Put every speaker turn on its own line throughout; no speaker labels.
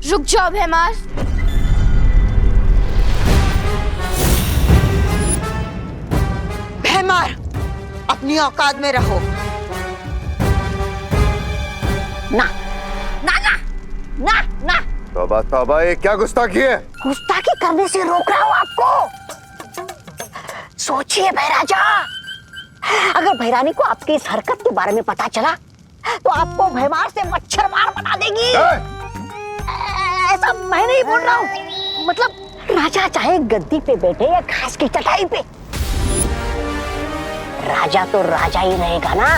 रुक जाओ भैमार।
भैमार, अपनी औकात में रहो। ना ना ना ना ना।
तौबा तौबा, ये क्या गुस्ताखी है?
गुस्ताखी करने से रोक रहा हूं आपको। सोचिए भैराजा, अगर भैरानी को आपकी इस हरकत के बारे में पता चला तो आपको भैमार से मच्छर मार बना देगी। ऐसा मैं नहीं बोल रहा हूँ, मतलब राजा चाहे गद्दी पे बैठे या घास की चटाई पे, राजा तो राजा ही रहेगा ना।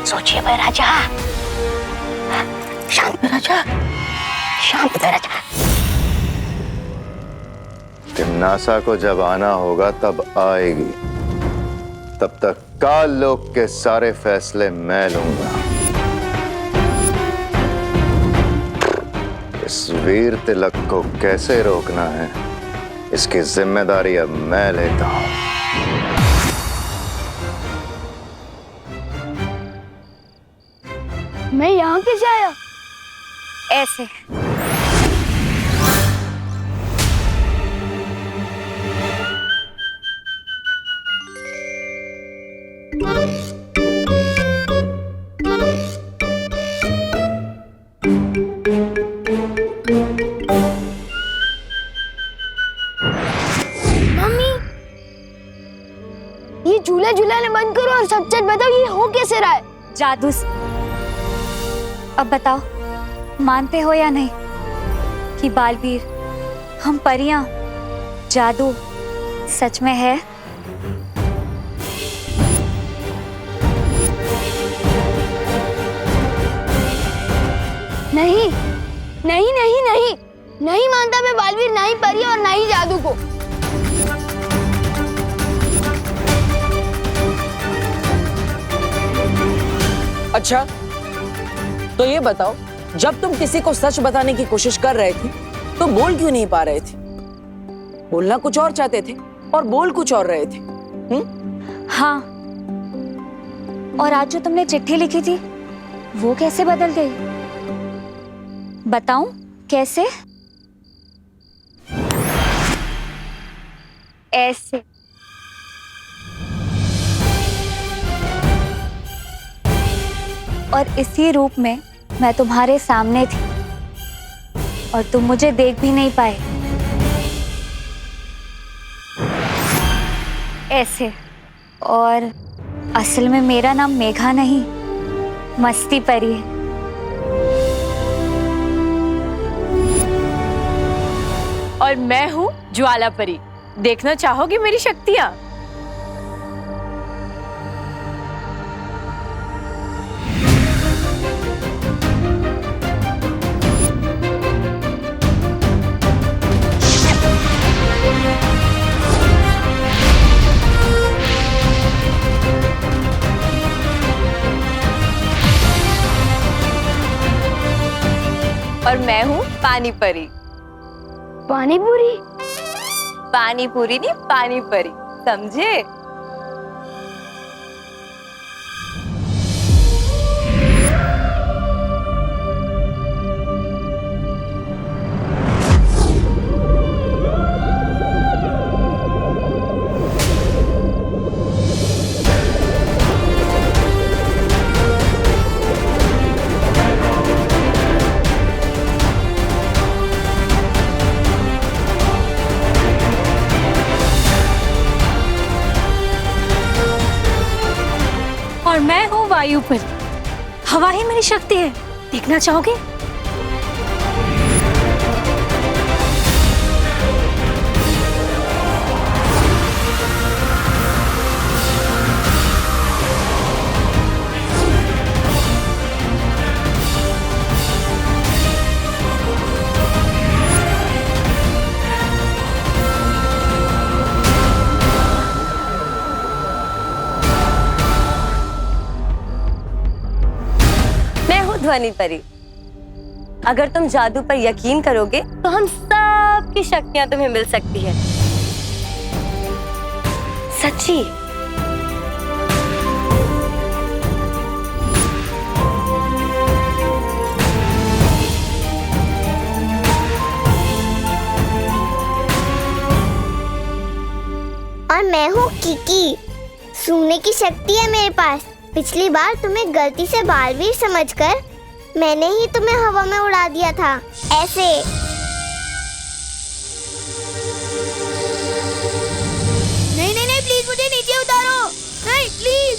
सोचिए भैराजा। शांत भैराजा, शांत भैराजा।
तिम्नासा को जब आना होगा तब आएगी, तब तक काल लोक के सारे फैसले मैं लूंगा। इस वीर तिलक को कैसे रोकना है, इसकी जिम्मेदारी अब मैं लेता हूं।
मैं यहाँ कैसे आया?
ऐसे।
मम्मी, ये झूला झूलाने बंद करो और सच सच बताओ, ये हो कैसे रहा है?
जादू से। अब बताओ, मानते हो या नहीं कि बालवीर, हम परियां, जादू सच में है?
नहीं नहीं नहीं नहीं, नहीं मानता मैं बालवीर, ना ही परी और ना ही जादू को।
अच्छा, तो ये बताओ, जब तुम किसी को सच बताने की कोशिश कर रहे थे तो बोल क्यों नहीं पा रहे थे? बोलना कुछ और चाहते थे और बोल कुछ और रहे थे।
हाँ, और आज जो तुमने चिट्ठी लिखी थी वो कैसे बदल गई? बताऊं कैसे? ऐसे। और इसी रूप में मैं तुम्हारे सामने थी और तुम मुझे देख भी नहीं पाए। ऐसे। और असल में मेरा नाम मेघा नहीं, मस्ती परी है।
और मैं हूँ ज्वाला परी। देखना चाहोगी मेरी शक्तियाँ? और मैं हूँ पानी परी।
पानी पूरी?
पानी पूरी नहीं, पानी परी, समझे?
और मैं हूँ वायु परी। हवा ही मेरी शक्ति है। देखना चाहोगे?
ध्वनि परी। अगर तुम जादू पर यकीन करोगे तो हम सब की शक्तियां तुम्हें मिल सकती है। सच्ची।
मैं हूँ किकी। सूंघने की शक्ति है मेरे पास। पिछली बार तुम्हें गलती से बालवीर समझकर मैंने ही तुम्हें हवा में उड़ा दिया था, ऐसे।
नहीं नहीं नहीं, प्लीज मुझे नीचे उतारो। नहीं प्लीज।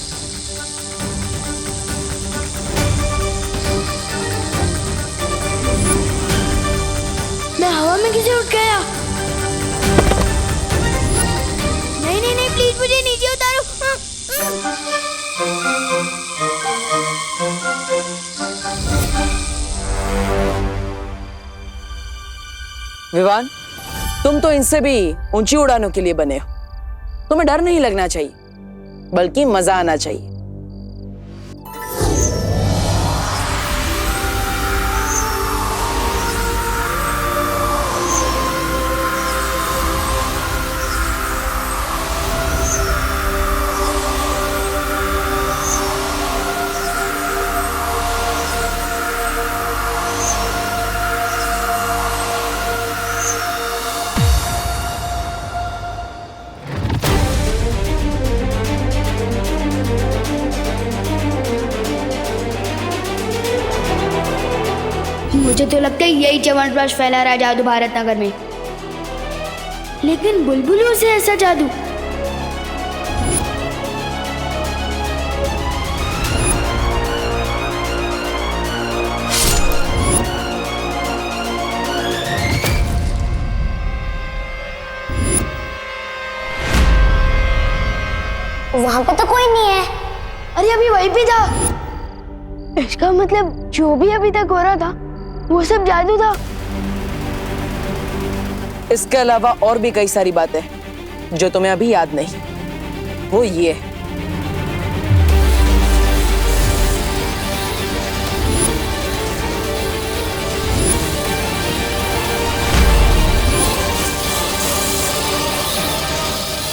मैं हवा में कैसे उठ गया? नहीं नहीं नहीं, प्लीज मुझे नीचे उतारो।
विवान, तुम तो इनसे भी ऊंची उड़ानों के लिए बने हो। तुम्हें डर नहीं लगना चाहिए, बल्कि मजा आना चाहिए।
मुझे तो लगता है यही च्यवनप्राश फैला रहा है जादू भारत नगर में। लेकिन बुलबुलों से ऐसा जादू?
वहाँ पे तो कोई नहीं है।
अरे अभी वहीं पे जा। इसका मतलब जो भी अभी तक हो रहा था वो सब जादू था।
इसके अलावा और भी कई सारी बातें जो तुम्हें अभी याद नहीं। वो ये है,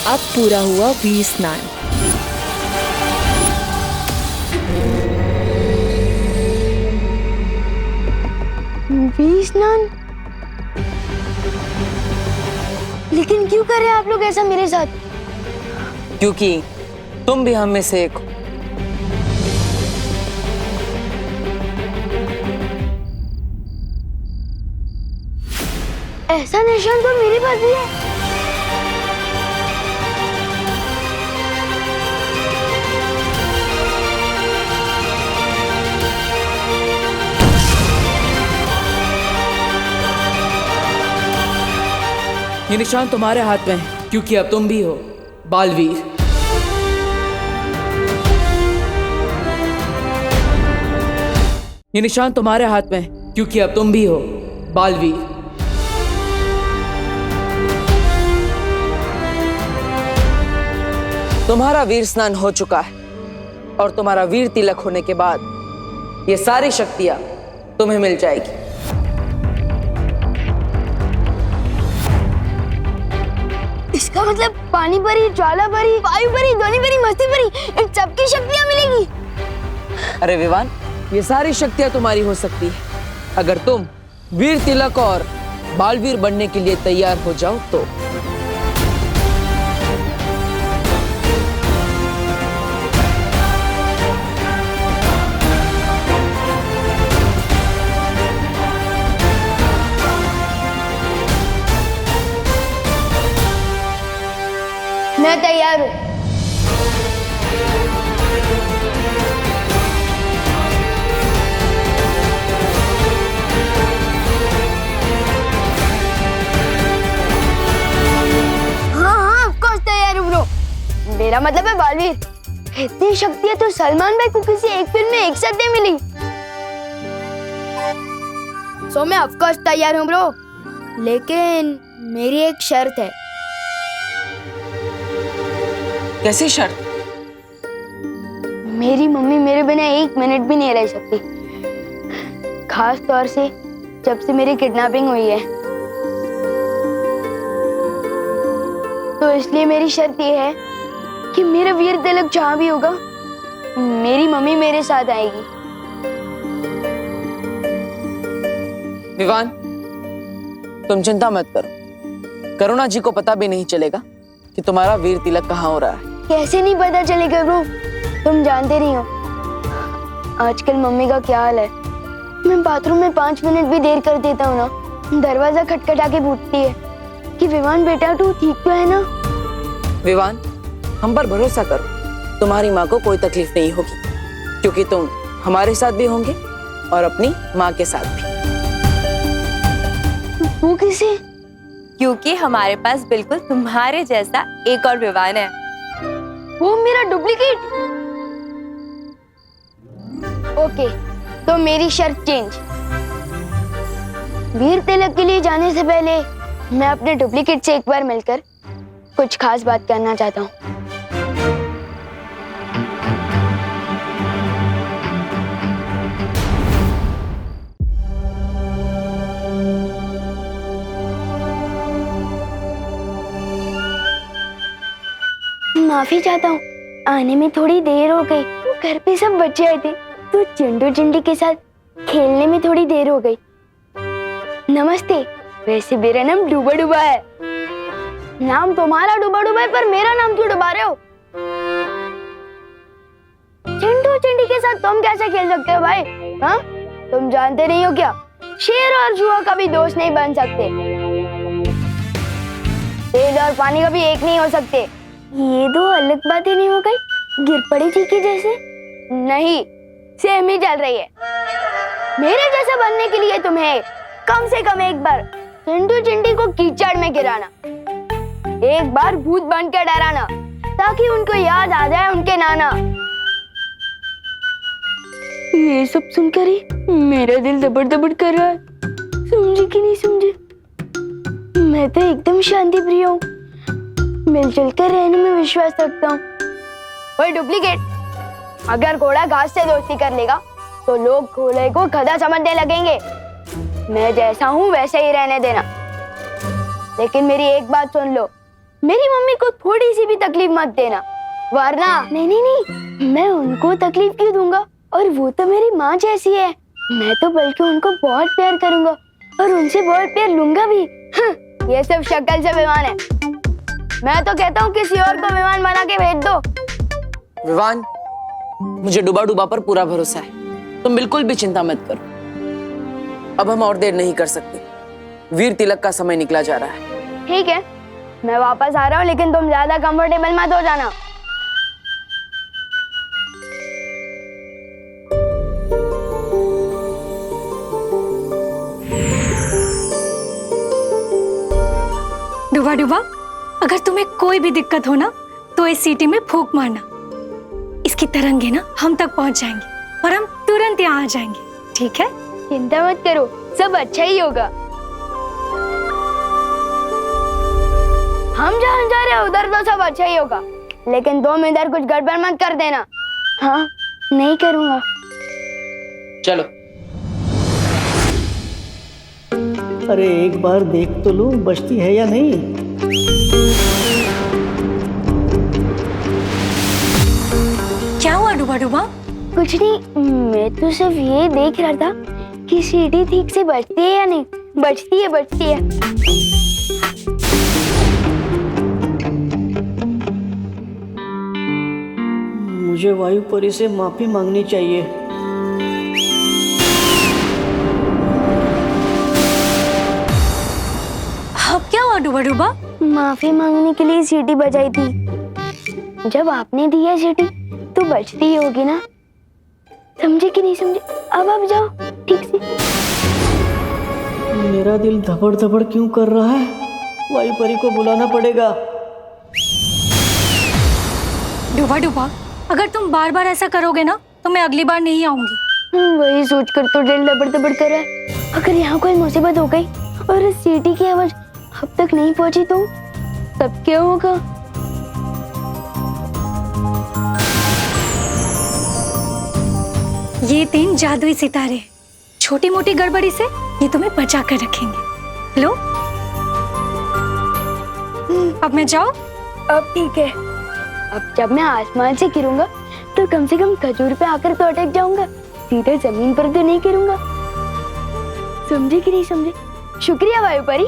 अब पूरा हुआ वीर स्नान।
वीर स्नान? लेकिन क्यों कर रहे हैं आप लोग ऐसा मेरे साथ?
क्योंकि तुम भी हम में से एक हो।
ऐसा निशान तो मेरे पास भी है।
ये निशान तुम्हारे हाथ में है, क्योंकि अब तुम भी हो बालवीर। ये निशान तुम्हारे हाथ में है, क्योंकि अब तुम भी हो बालवीर।
तुम्हारा वीर स्नान हो चुका है और तुम्हारा वीर तिलक होने के बाद ये सारी शक्तियां तुम्हें मिल जाएगी।
इसका मतलब पानी परी, ज्वाला परी, वायु परी, ध्वनि परी, मस्ती परी, इन सबकी शक्तियां मिलेगी।
अरे विवान, ये सारी शक्तियां तुम्हारी हो सकती है अगर तुम वीर तिलक और बालवीर बनने के लिए तैयार हो जाओ तो।
मैं तैयार हूँ। हाँ, ऑफ कोर्स तैयार हूँ ब्रो। मेरा मतलब है बालवीर। इतनी शक्तियाँ तो सलमान भाई को किसी एक फिल्म में एक साथ नहीं मिली। सो मैं ऑफ कोर्स तैयार हूँ ब्रो। लेकिन मेरी एक शर्त है।
कैसी शर्त?
मेरी मम्मी मेरे बिना एक मिनट भी नहीं रह सकती, खास तौर से जब से मेरी किडनैपिंग हुई है। तो इसलिए मेरी शर्त ये है कि मेरा वीर तिलक जहां भी होगा मेरी मम्मी मेरे साथ आएगी।
विवान, तुम चिंता मत करो। करुणा जी को पता भी नहीं चलेगा कि तुम्हारा वीर तिलक कहाँ हो रहा है।
कैसे नहीं पता चलेगा ब्रो, तुम जानते नहीं हो आजकल मम्मी का क्या हाल है। मैं बाथरूम में 5 मिनट भी देर कर देता हूँ ना, दरवाजा खटखटा के पूछती है कि विवान बेटा तू ठीक तो है ना।
विवान, हम पर भरोसा करो, तुम्हारी माँ को कोई तकलीफ नहीं होगी, क्योंकि तुम हमारे साथ भी होंगे और अपनी माँ के साथ भी।
वो किसे?
क्योंकि हमारे पास बिल्कुल तुम्हारे जैसा एक और विवान है।
वो मेरा डुप्लीकेट? ओके, तो मेरी शर्त चेंज। वीर तिलक के लिए जाने से पहले मैं अपने डुप्लीकेट से एक बार मिलकर कुछ खास बात करना चाहता हूँ। माफी चाहता हूँ, आने में थोड़ी देर हो गई। घर पे सब बच्चे आए थे तो चिंटू चिंटी के साथ खेलने में थोड़ी देर हो गई। नमस्ते, वैसे मेरा नाम डूबा डूबा है। नाम तुम्हारा डूबा डूबा है, पर मेरा नाम क्यों डुबा रहे हो? चिंटू चिंटी के साथ तुम कैसे खेल सकते हो भाई? हाँ, तुम जानते नहीं हो क्या, शेर और जुआ कभी दोस्त नहीं बन सकते। तेल और पानी कभी एक नहीं हो सकते। ये दो अलग बातें नहीं हो गई, गिर पड़ी थी कि जैसे? नहीं, सेम ही चल रही है। मेरे जैसा बनने के लिए तुम्हें कम से कम एक बार चिंटू चिंटी को कीचड़ में गिराना, एक बार भूत बनकर डराना, ताकि उनको याद आ जाए उनके नाना। ये सब सुनकर ही मेरा दिल दबड़ दबड़ कर रहा है। समझे कि नहीं समझे? मैं तो एकदम शांति प्रिय हूँ, मिलजुल कर रहने में विश्वास रखता हूँ। ओए डुप्लीकेट, अगर घोड़ा घास से दोस्ती कर लेगा तो लोग घोड़े को गधा समझने लगेंगे। मैं जैसा हूँ वैसे ही रहने देना। लेकिन मेरी एक बात सुन लो, मेरी मम्मी को थोड़ी सी भी तकलीफ मत देना, वरना नहीं नहीं नहीं, मैं उनको तकलीफ क्यों दूंगा? और वो तो मेरी माँ जैसी है। मैं तो बल्कि उनको बहुत प्यार करूंगा और उनसे बहुत प्यार लूंगा भी। ये सब शक्ल से विवान है। मैं तो कहता हूँ किसी और को विवान बना के भेज दो।
विवान, मुझे डूबा डूबा पर पूरा भरोसा है, तुम बिल्कुल भी चिंता मत करो। अब हम और देर नहीं कर सकते, वीर तिलक का समय निकला जा रहा है।
ठीक है, मैं वापस आ रहा हूँ, लेकिन तुम ज्यादा कंफर्टेबल मत हो जाना।
डूबा डूबा, अगर तुम्हें कोई भी दिक्कत हो ना तो इस सीटी में फूंक मारना। इसकी तरंगे ना हम तक पहुंच जाएंगी और हम तुरंत यहाँ आ जाएंगे, ठीक है?
चिंता मत करो, सब अच्छा ही होगा। हम जहाँ जा रहे हैं उधर तो सब अच्छा ही होगा, लेकिन तुम इधर कुछ गड़बड़ मत कर देना। हाँ, नहीं करूँगा।
चलो।
अरे एक बार देख तो लूं बचती है या नहीं।
क्या हुआ डूबा डूबा?
कुछ नहीं, मैं तो सिर्फ ये देख रहा था कि सीढ़ी ठीक से बजती है या नहीं। बजती है, बजती है।
मुझे वायुपरी से माफी मांगनी चाहिए।
अब क्या हुआ डूबा डूबा?
माफी मांगने के लिए सीटी बजाई थी। जब आपने दी है सीटी तो बजती ही होगी ना। समझे कि नहीं समझे? अब आप जाओ ठीक से।
मेरा दिल धबड़ धबड़ क्यों कर रहा है? वायुपरी को बुलाना पड़ेगा।
डूबा डूबा, अगर तुम बार बार ऐसा करोगे ना तो मैं अगली बार नहीं आऊंगी।
वही सोचकर तो दिल दबड़ दबड़ कर रहा है। अगर यहाँ कोई मुसीबत हो गई और इस सीटी की आवाज अब तक नहीं पहुंची तो तब क्या होगा?
ये 3 जादुई सितारे, छोटी मोटी गड़बड़ी से ये तुम्हें बचा कर रखेंगे। लो, अब मैं जाऊं?
अब ठीक है। अब जब मैं आसमान से गिरूंगा तो कम से कम खजूर पे आकर तो अटक जाऊंगा, सीधे जमीन पर तो नहीं गिरूंगा। समझे कि नहीं समझे? शुक्रिया वायुपरी।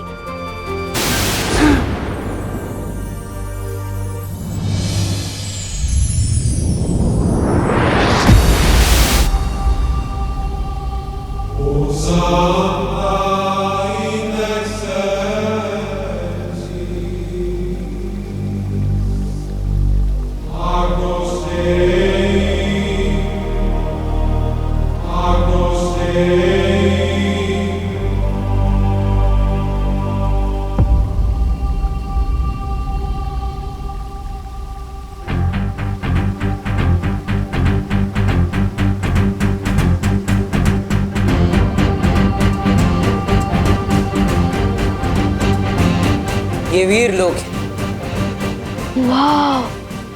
ये वीर लोग हैं।
वाह,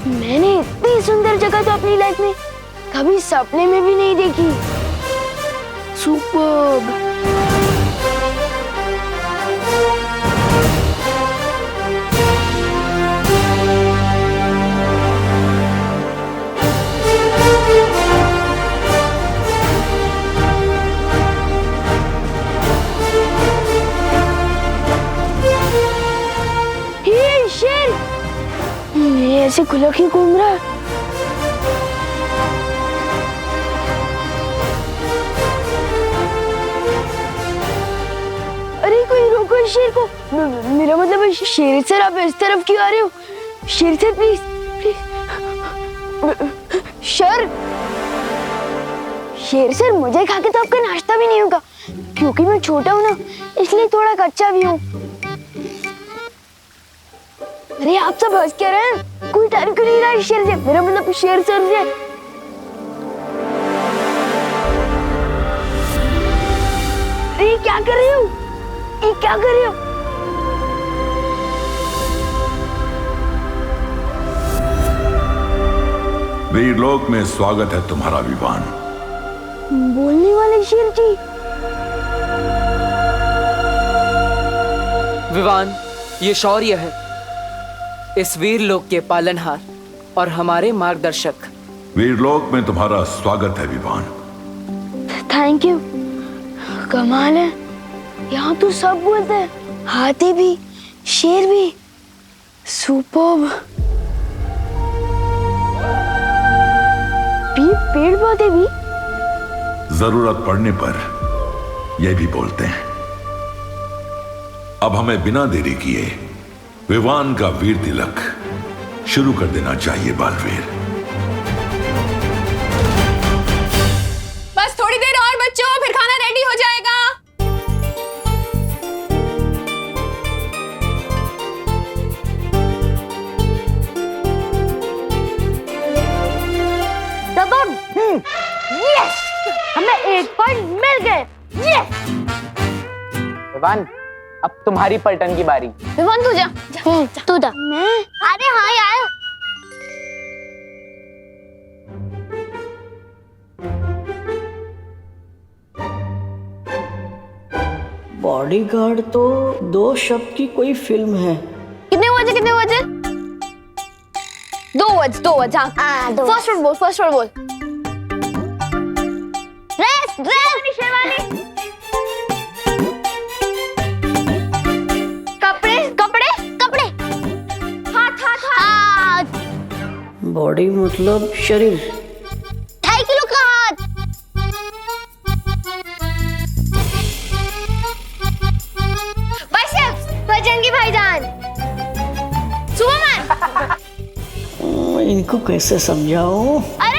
मैंने इतनी सुंदर जगह तो अपनी लाइफ में कभी सपने में भी नहीं देखी। सुपर्ब। ये शेर, ये ऐसे खुला क्यों घूम रहा है? अरे कोई रोको इस शेर को। मेरा मतलब शेर सर, आप इस तरफ क्यों आ रहे हो? शेर सर प्लीज प्लीज। शेर सर, मुझे खा के तो आपका नाश्ता भी नहीं होगा, क्योंकि मैं छोटा हूँ ना, इसलिए थोड़ा कच्चा भी हूँ। अरे आप सब हंस क्या रहे हैं? कोई टाइम क्यों नहीं रहा है शेर से? मेरा मतलब शेर सर से। अरे क्या कर रही हो? ये क्या कर रही हो?
वीरलोक में स्वागत है तुम्हारा विवान।
बोलने वाले शेर जी।
विवान, ये शौर्य है, इस वीरलोक के पालनहार और हमारे मार्गदर्शक।
वीरलोक में तुम्हारा स्वागत है विवान।
Thank you. कमाल है, यहाँ तो सब बोलते हैं, हाथी भी, शेर भी। सुपर्ब। पेड़ पौधे भी।
जरूरत पड़ने पर यह भी बोलते हैं। अब हमें बिना देरी किए विवान का वीर तिलक शुरू कर देना चाहिए बालवीर।
बस थोड़ी देर और बच्चों, फिर खाना रेडी हो जाएगा।
यस, हमें एक पॉइंट मिल गए। यस।
विवान, अब तुम्हारी पलटन की बारी।
विवान तू जा।
तू जा। मैं?
अरे हाँ यार,
बॉडीगार्ड तो 2 शब्द की कोई फिल्म है।
कितने बजे? 2 बजे। हाँ, फर्स्ट वर्ड बोल।
ड्रेस शेरवानी। कपड़े। हाथ।
बॉडी मतलब शरीर।
2.5 किलो का हाथ। बाइसेप्स, बजरंगी भाईजान। सुपरमैन।
इनको कैसे समझाऊं?
अरे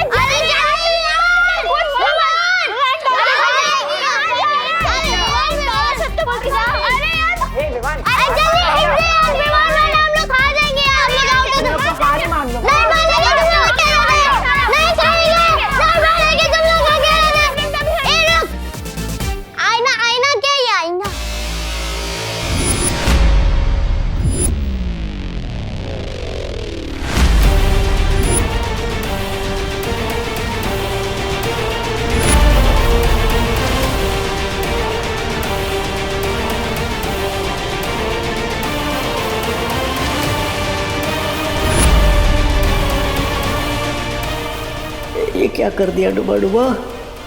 ये क्या कर दिया डुबा डुबा?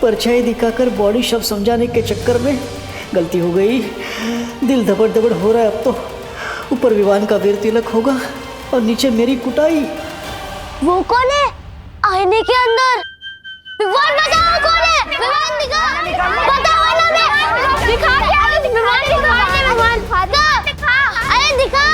परछाई दिखाकर बॉडी शब्द समझाने के चक्कर में गलती हो गई। दिल धबड़ धबड़ हो रहा है अब तो। ऊपर विवान का वीर तिलक होगा और नीचे मेरी कुटाई।
वो कौन है आईने के अंदर? विवान बताओ कौन है?
विमान दिखा, बताओ ना मैं दिखा क्या? विमान दिखा, विमान दिखा, अरे दिखा।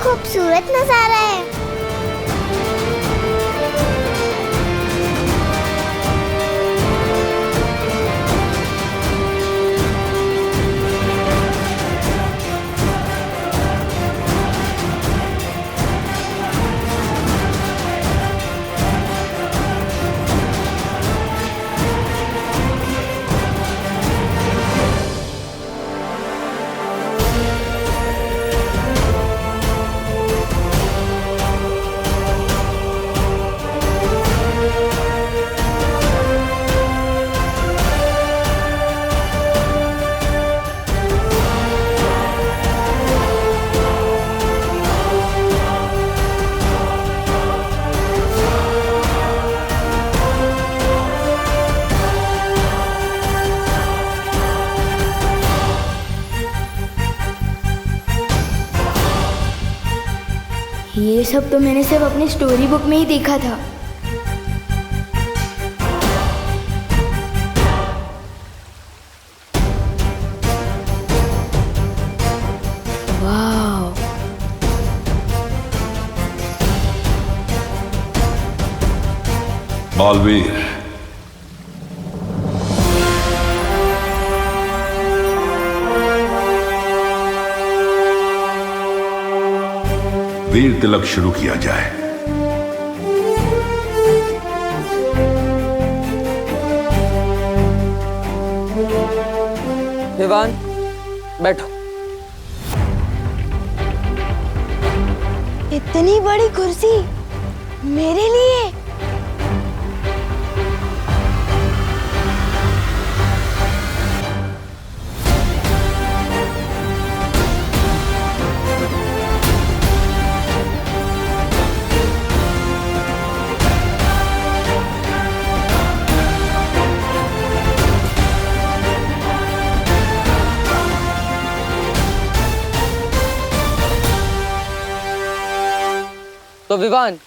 खूबसूरत नजारा है।
ये सब तो मैंने सिर्फ अपनी स्टोरी बुक में ही देखा था। वाह,
बालवीर, वीर तिलक शुरू किया जाए।
विवान, बैठो।
इतनी बड़ी कुर्सी मेरे लिए?
तो विवान,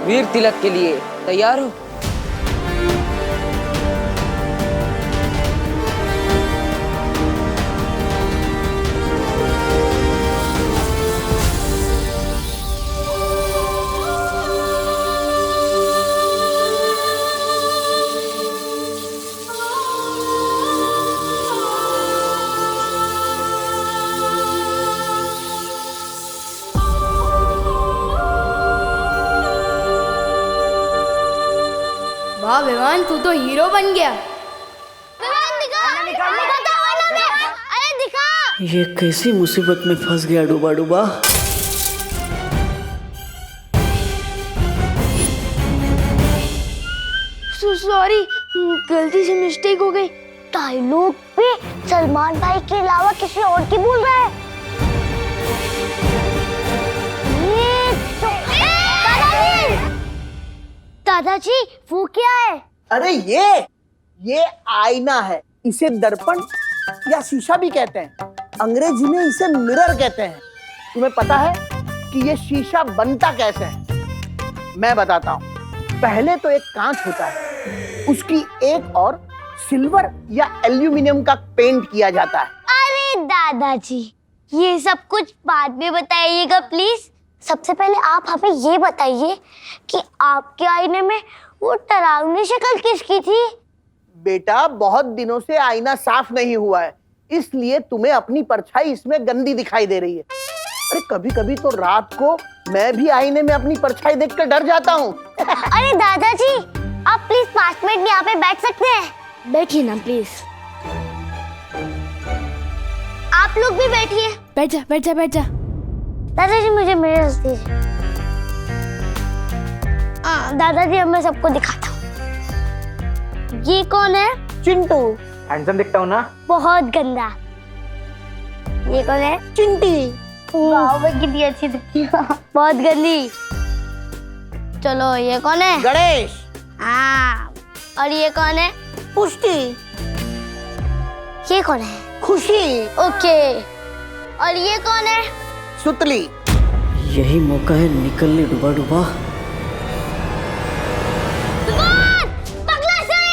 वीर तिलक के लिए तैयार हो?
वाह विवान, तू तो हीरो बन गया। अरे दिखा।
ये कैसी मुसीबत में फंस गया डूबा डूबा।
सॉरी, गलती से मिस्टेक हो गई।
डायलॉग पे सलमान भाई के अलावा किसी और की बोल रहा है। दादाजी वो क्या है?
अरे ये आईना है। इसे दर्पण या शीशा भी कहते हैं। अंग्रेजी में इसे मिरर कहते हैं। तुम्हें पता है कि ये शीशा बनता कैसे है? मैं बताता हूँ। पहले तो एक कांच होता है, उसकी एक और सिल्वर या एल्यूमिनियम का पेंट किया जाता है।
अरे दादाजी ये सब कुछ बाद में बताइएगा प्लीज। सबसे पहले आप हमें ये बताइए कि आपके आईने में वो डरावनी शक्ल किसकी थी?
बेटा बहुत दिनों से आईना साफ नहीं हुआ है, इसलिए तुम्हें अपनी परछाई इसमें गंदी दिखाई दे रही है। अरे कभी कभी तो रात को मैं भी आईने में अपनी परछाई देखकर डर जाता हूँ।
अरे दादाजी आप प्लीज 5 मिनट यहाँ पे बैठ सकते हैं? बैठिए ना प्लीज। आप लोग भी बैठिए।
बैठ जा बैठ जा बैठ जा।
दादाजी मुझे मिरर दीजिए। दादाजी अब मैं सबको दिखाता हूँ। ये कौन है?
चिंटू।
हैंडसम दिखता हूँ ना?
बहुत गंदा। ये कौन है?
चिंटी।
वाह वो कितनी अच्छी दिखती है। बहुत गंदी। चलो ये कौन है?
गणेश।
हाँ। और ये कौन है?
पुष्टि।
ये कौन है?
खुशी।
ओके। और ये कौन है?
सुतली।
यही मौका है निकलने डूबा डूबा।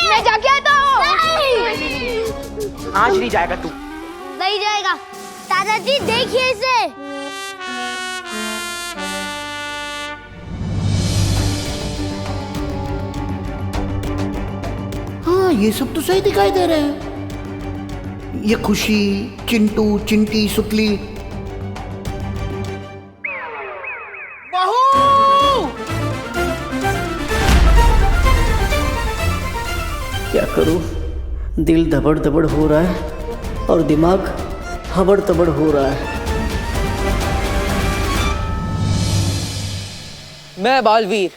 मैं जाके आता हूँ।
आज नहीं जाएगा तू।
नहीं जाएगा। दादाजी देखिए इसे।
हाँ ये सब तो सही दिखाई दे रहे हैं। ये खुशी, चिंटू, चिंटी, सुतली।
क्या करूं? दिल धबड़ धबड़ हो रहा है और दिमाग हबड़ तबड़ हो रहा है।
मैं बालवीर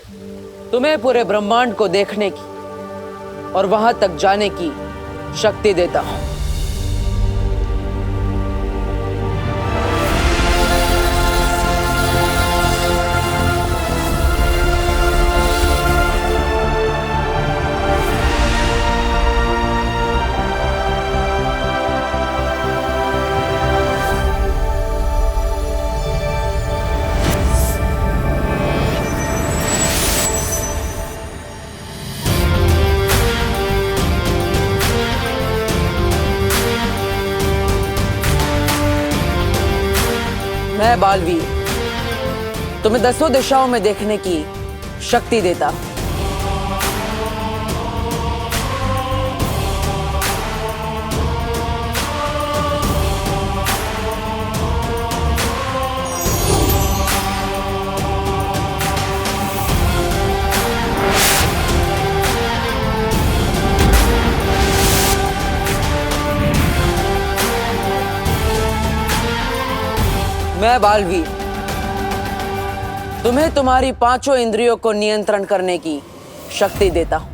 तुम्हें पूरे ब्रह्मांड को देखने की और वहां तक जाने की शक्ति देता हूं। मैं बालवीर तुम्हें 10 दिशाओं में देखने की शक्ति देता हूं। मैं बालवीर तुम्हें तुम्हारी 5 इंद्रियों को नियंत्रण करने की शक्ति देता हूं।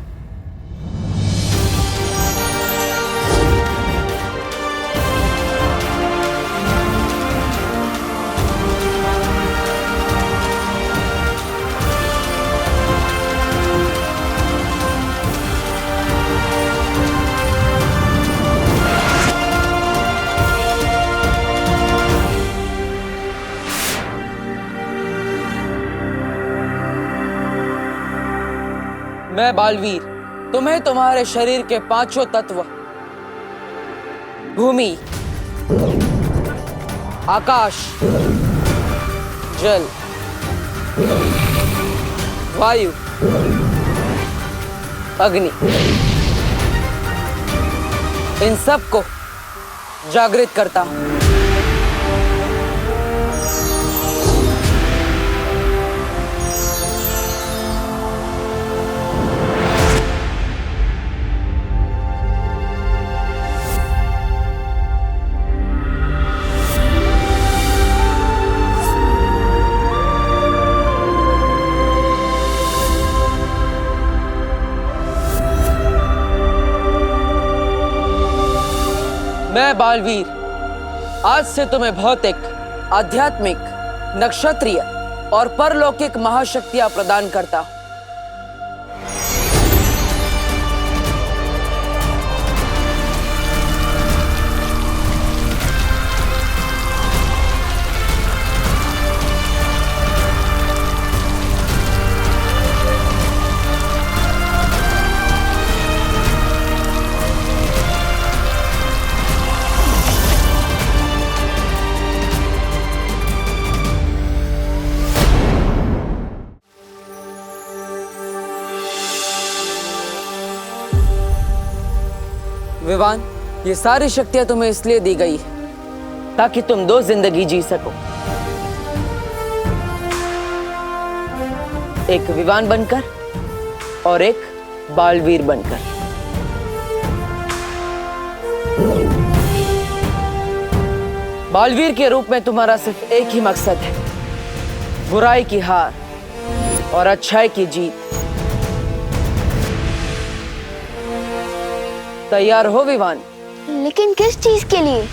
मैं बालवीर तुम्हें तुम्हारे शरीर के 5 तत्व भूमि, आकाश, जल, वायु, अग्नि, इन सब को जागृत करता हूं। मैं बालवीर आज से तुम्हें भौतिक, आध्यात्मिक, नक्षत्रीय और परलौकिक महाशक्तियां प्रदान करता हूं। विवान, ये सारी शक्तियां तुम्हें इसलिए दी गई है ताकि तुम 2 जिंदगी जी सको, एक विवान बनकर और एक बालवीर बनकर। बालवीर के रूप में तुम्हारा सिर्फ एक ही मकसद है, बुराई की हार और अच्छाई की जीत। तैयार हो विवान?
लेकिन किस चीज के लिए?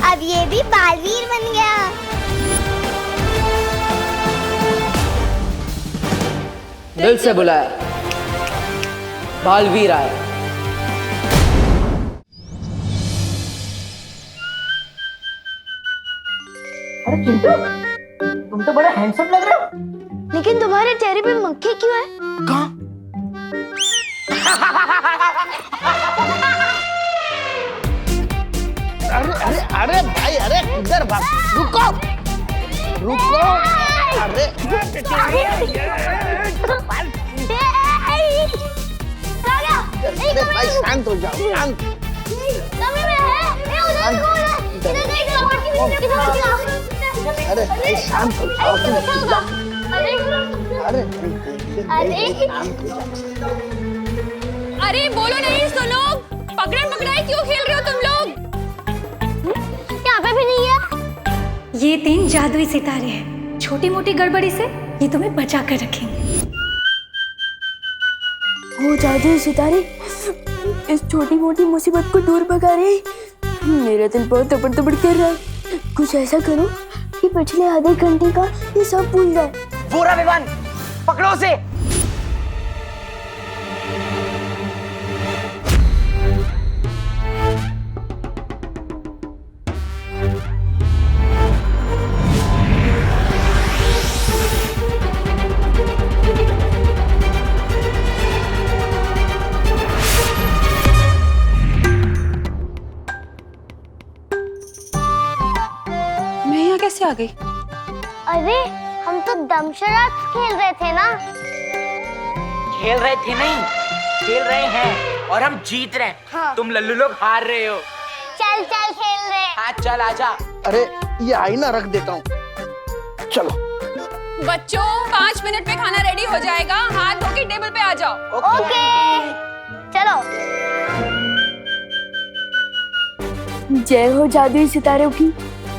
अब ये भी बालवीर बन गया।
दिल से बुलाया, बालवीर आया।
अरे चिंटू, तुम तो बड़ा हैंडसम लग रहे हो।
लेकिन तुम्हारे चेहरे पे मक्खी क्यों है?
कहाँ? अरे अरे अरे भाई, अरे इधर भाग, रुको रुको। अरे अरे भाई शांत हो जाओ, शांत। अरे भाई शांत हो जाओ, अरे शांत हो जाओ।
अरे बोलो नहीं, सुनो। पकड़न पकड़ाई क्यों खेल रहे हो तुम लोग? यहाँ पे भी नहीं है।
ये 3 जादुई सितारे हैं, छोटी मोटी गड़बड़ी से ये तुम्हें बचा कर रखेंगे।
वो जादुई सितारे इस छोटी मोटी मुसीबत को दूर भगा रहे हैं। मेरा दिल बहुत दबड़ दबड़ कर रहा है। कुछ ऐसा करो कि पिछले आधे घंटे का ये सब भूल जाए।
पूरा विवान, पकड़ो उसे।
कैसे आ गई?
अरे हम तो दमशराज खेल रहे थे ना।
खेल रहे थे नहीं, खेल रहे हैं और हम जीत रहे हैं।
हाँ।
तुम लल्लू लोग हार रहे हो।
चल चल खेल रहे।
हाँ चल आजा।
अरे ये आईना रख देता हूँ, चलो।
बच्चों 5 मिनट में खाना रेडी हो जाएगा, हाथ धो के टेबल पे आ जाओ।
ओके चलो।
जय हो जादुई सितारों की।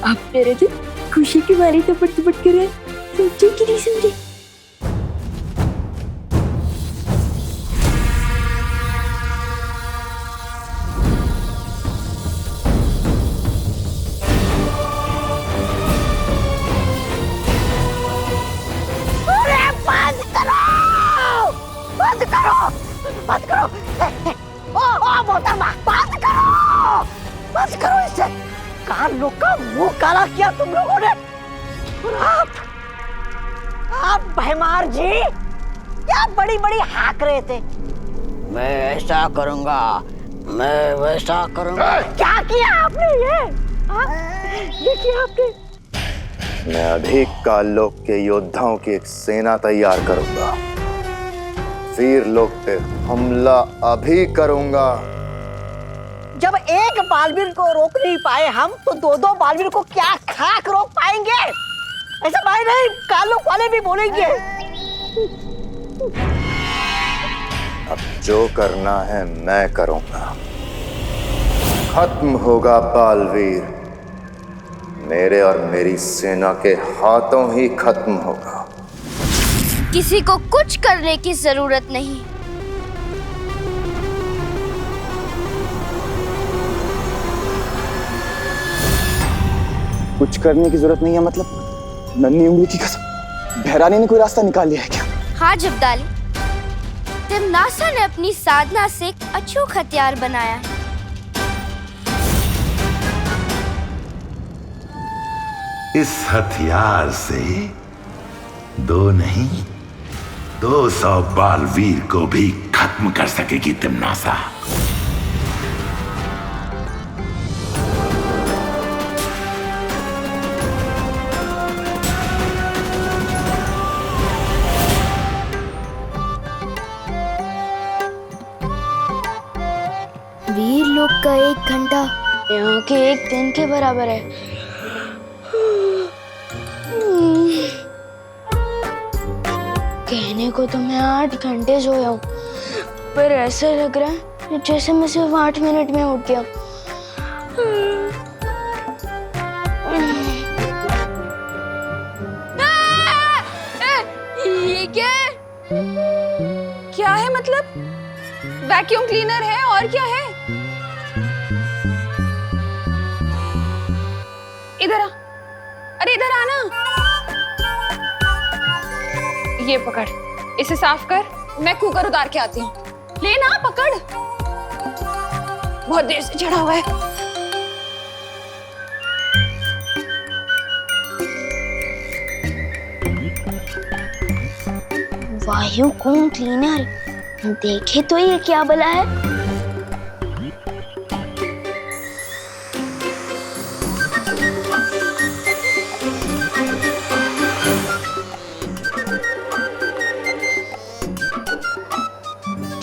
आप मेरे दिल खुशी की मारी तपड़ तपड़ कर रहे, समझे कि नहीं समझे?
अरे बंद करो, बंद करो, बंद करो। ओ मोहतरमा, बंद करो, बंद करो इसे। कान लोग का मुंह काला किया तुम लोगों ने। और आप भैमार जी क्या बड़ी बड़ी हाक रहे थे। मैं ऐसा करूंगा, मैं वैसा करूंगा। क्या किया आपने ये किया आपने?
मैं अभी काल लोक के योद्धाओं की एक सेना तैयार करूंगा। वीर लोक पे हमला अभी करूंगा।
जब एक बालवीर को रोक नहीं पाए हम, तो दो दो बालवीर को क्या खाक रोक पाएंगे? ऐसा भाई नहीं, काल लोक वाले भी बोलेंगे।
अब जो करना है मैं करूंगा। खत्म होगा बालवीर, मेरे और मेरी सेना के हाथों ही खत्म होगा।
किसी को कुछ करने की जरूरत नहीं।
कुछ करने की जरूरत नहीं है मतलब? नन्ही उंगली की कसम, भैरानी ने कोई रास्ता निकाल लिया है क्या?
हाँ जब्दाली, तिमनासा ने अपनी साधना से एक अचूक हथियार बनाया है।
इस हथियार से 2 नहीं 200 बालवीर को भी खत्म कर सकेगी तिमनासा।
वीर लोक का 1 घंटा यहाँ के 1 दिन के बराबर है। कहने को तो मैं 8 घंटे सोया हूँ, पर ऐसा लग रहा है जैसे मैं सिर्फ 8 मिनट में उठ गया।
ये क्या है? क्या है मतलब? वैक्यूम क्लीनर है और क्या है? इधर आ, अरे इधर आना। ये पकड़, इसे साफ कर, मैं कुकर उतार के आती हूँ। लेना, पकड़, बहुत देर से चढ़ा हुआ है।
वायुकोम क्लीनर, देखे तो ये क्या भला है।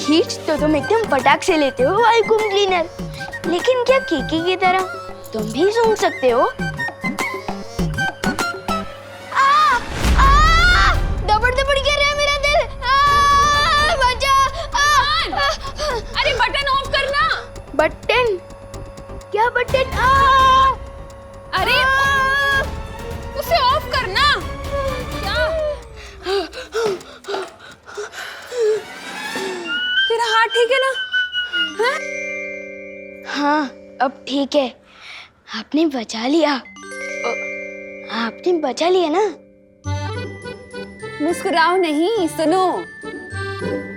खींच तो तुम एकदम फटाक से लेते हो वायुकोम क्लीनर, लेकिन क्या कीकी की तरह तुम भी सूंघ सकते हो? दबड़ दबड़ कर रहा है मेरा दिल। बचा।
अरे बटन ऑफ करना।
बटन? क्या बटन?
अरे उसे ऑफ करना। क्या? तेरा हाथ ठीक है ना?
हाँ, अब ठीक है। आपने बचा लिया। आपने बचा लिया ना?
मुस्कुराओ नहीं, सुनो।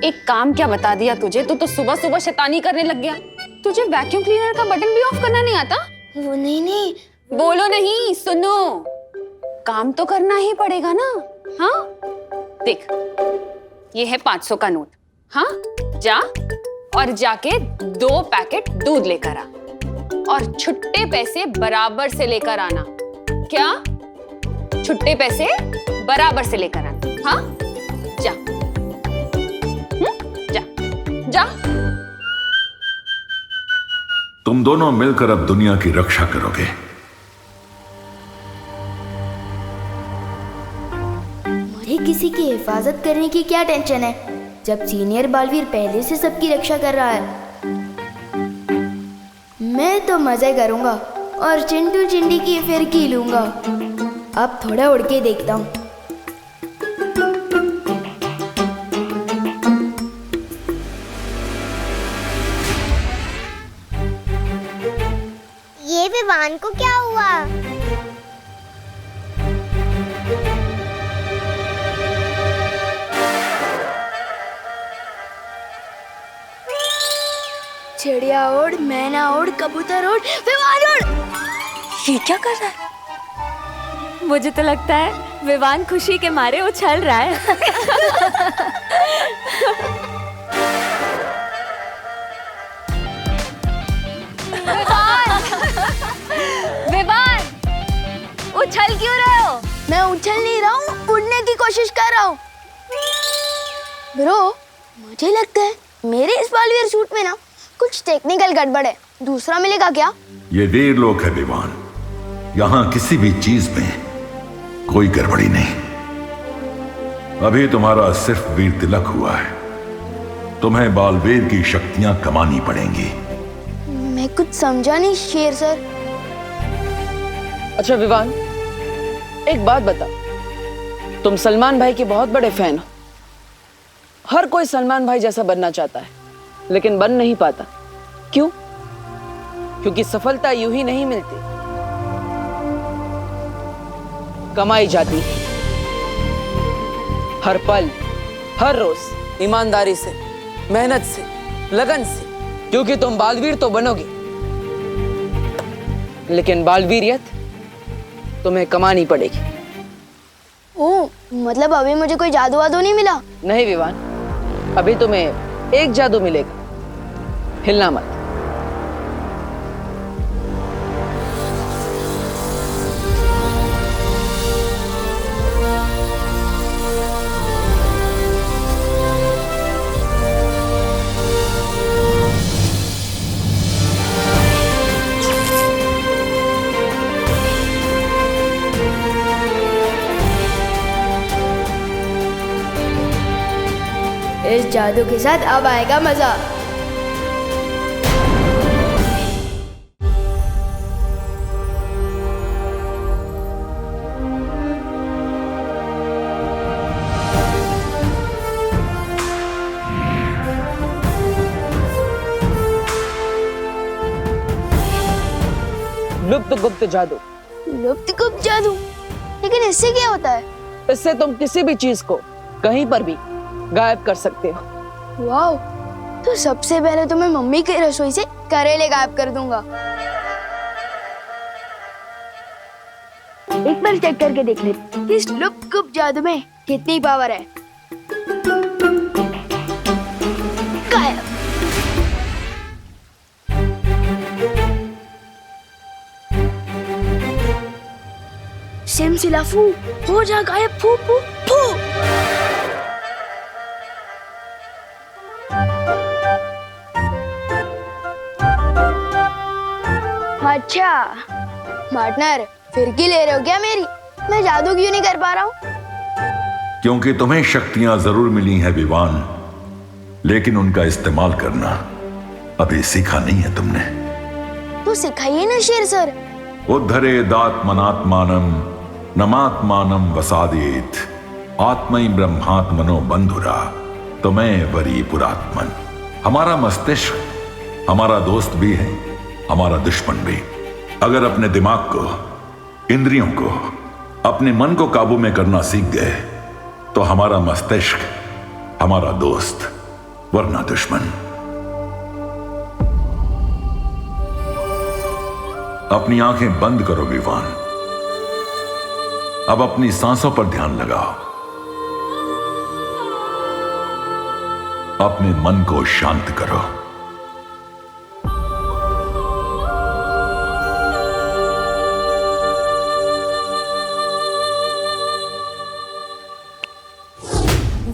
एक काम क्या बता दिया तुझे? तू तो सुबह सुबह शैतानी करने लग गया। तुझे वैक्यूम क्लीनर का बटन भी ऑफ करना नहीं आता?
वो नहीं।
बोलो नहीं, सुनो। काम तो करना ही पड़ेगा ना। हाँ, देख, ये है 500 का नोट। हाँ, जा और जाके 2 पैकेट दूध लेकर आ और छुट्टे पैसे बराबर से लेकर आना। क्या? छुट्टे पैसे बराबर से लेकर आना। हाँ, जा। जा जा।
तुम दोनों मिलकर अब दुनिया की रक्षा करोगे।
मुझे किसी की हिफाजत करने की क्या टेंशन है, जब सीनियर बालवीर पहले से सबकी रक्षा कर रहा है। मैं तो मजे करूंगा और चिंटू चिंडी की फिरकी लूंगा। अब थोड़ा उड़ के देखता हूँ।
ये विवान को क्या हुआ?
चिड़िया उड़, मैना उड़, कबूतर उड़, विमान उड़।
ये क्या कर रहा है? मुझे तो लगता है विवान खुशी के मारे उछल रहा है।
उछल क्यों रहे हो?
मैं उछल नहीं रहा हूँ, उड़ने की कोशिश कर रहा हूँ। ब्रो, मुझे लगता है मेरे इस बालवीर सूट में ना कुछ टेक्निकल गड़बड़ है। दूसरा मिलेगा क्या?
ये वीर लोक है विवान, यहाँ किसी भी चीज में कोई गड़बड़ी नहीं। अभी तुम्हारा सिर्फ वीर तिलक हुआ है, तुम्हें बालवीर की शक्तियां कमानी पड़ेंगी।
मैं कुछ समझा नहीं शेर सर।
अच्छा विवान, एक बात बता, तुम सलमान भाई के बहुत बड़े फैन हो। हर कोई सलमान भाई जैसा बनना चाहता है, लेकिन बन नहीं पाता। क्यों? क्योंकि सफलता यूं ही नहीं मिलती, कमाई जाती है। हर पल, हर रोज ईमानदारी से, मेहनत से, लगन से। क्योंकि तुम बालवीर तो बनोगे, लेकिन बालवीरियत तुम्हें कमानी पड़ेगी।
ओह, मतलब अभी मुझे कोई जादू वादू नहीं मिला?
नहीं विवान, अभी तुम्हें एक जादू मिलेगा, हिलना मत।
इस जादू के साथ अब आएगा मजा।
लुप्त गुप्त जादू।
लुप्त गुप्त जादू? लेकिन इससे क्या होता है?
इससे तुम किसी भी चीज को कहीं पर भी गायब कर सकते हो।
वाह, तो सबसे पहले तो मैं मम्मी की रसोई से करेले गायब कर दूंगा। एक बार चेक करके देख लेते इस लुप्त गुप्त जादू में कितनी पावर है। गायब। सिमसिला फू, हो जा गायब, फू फू फू। अच्छा पार्टनर, फिरकी ले रहे हो क्या मेरी? मैं जादू क्यों नहीं कर पा रहा हूँ?
क्योंकि तुम्हें शक्तियां जरूर मिली हैं विवान, लेकिन उनका इस्तेमाल करना अभी सीखा नहीं है तुमने।
तो सिखाइए ना शेर सर।
उद्धरेदात्मनात्मानं नमात्मानं वसादेत आत्मै ब्रह्मात्मनो बंधुरा तुम्हें वरी पुरात्मन। हमारा मस्तिष्क हमारा दोस्त भी है, हमारा दुश्मन भी। अगर अपने दिमाग को, इंद्रियों को, अपने मन को काबू में करना सीख गए तो हमारा मस्तिष्क हमारा दोस्त वरना दुश्मन। अपनी आंखें बंद करो विवान। अब अपनी सांसों पर ध्यान लगाओ। अपने मन को शांत करो।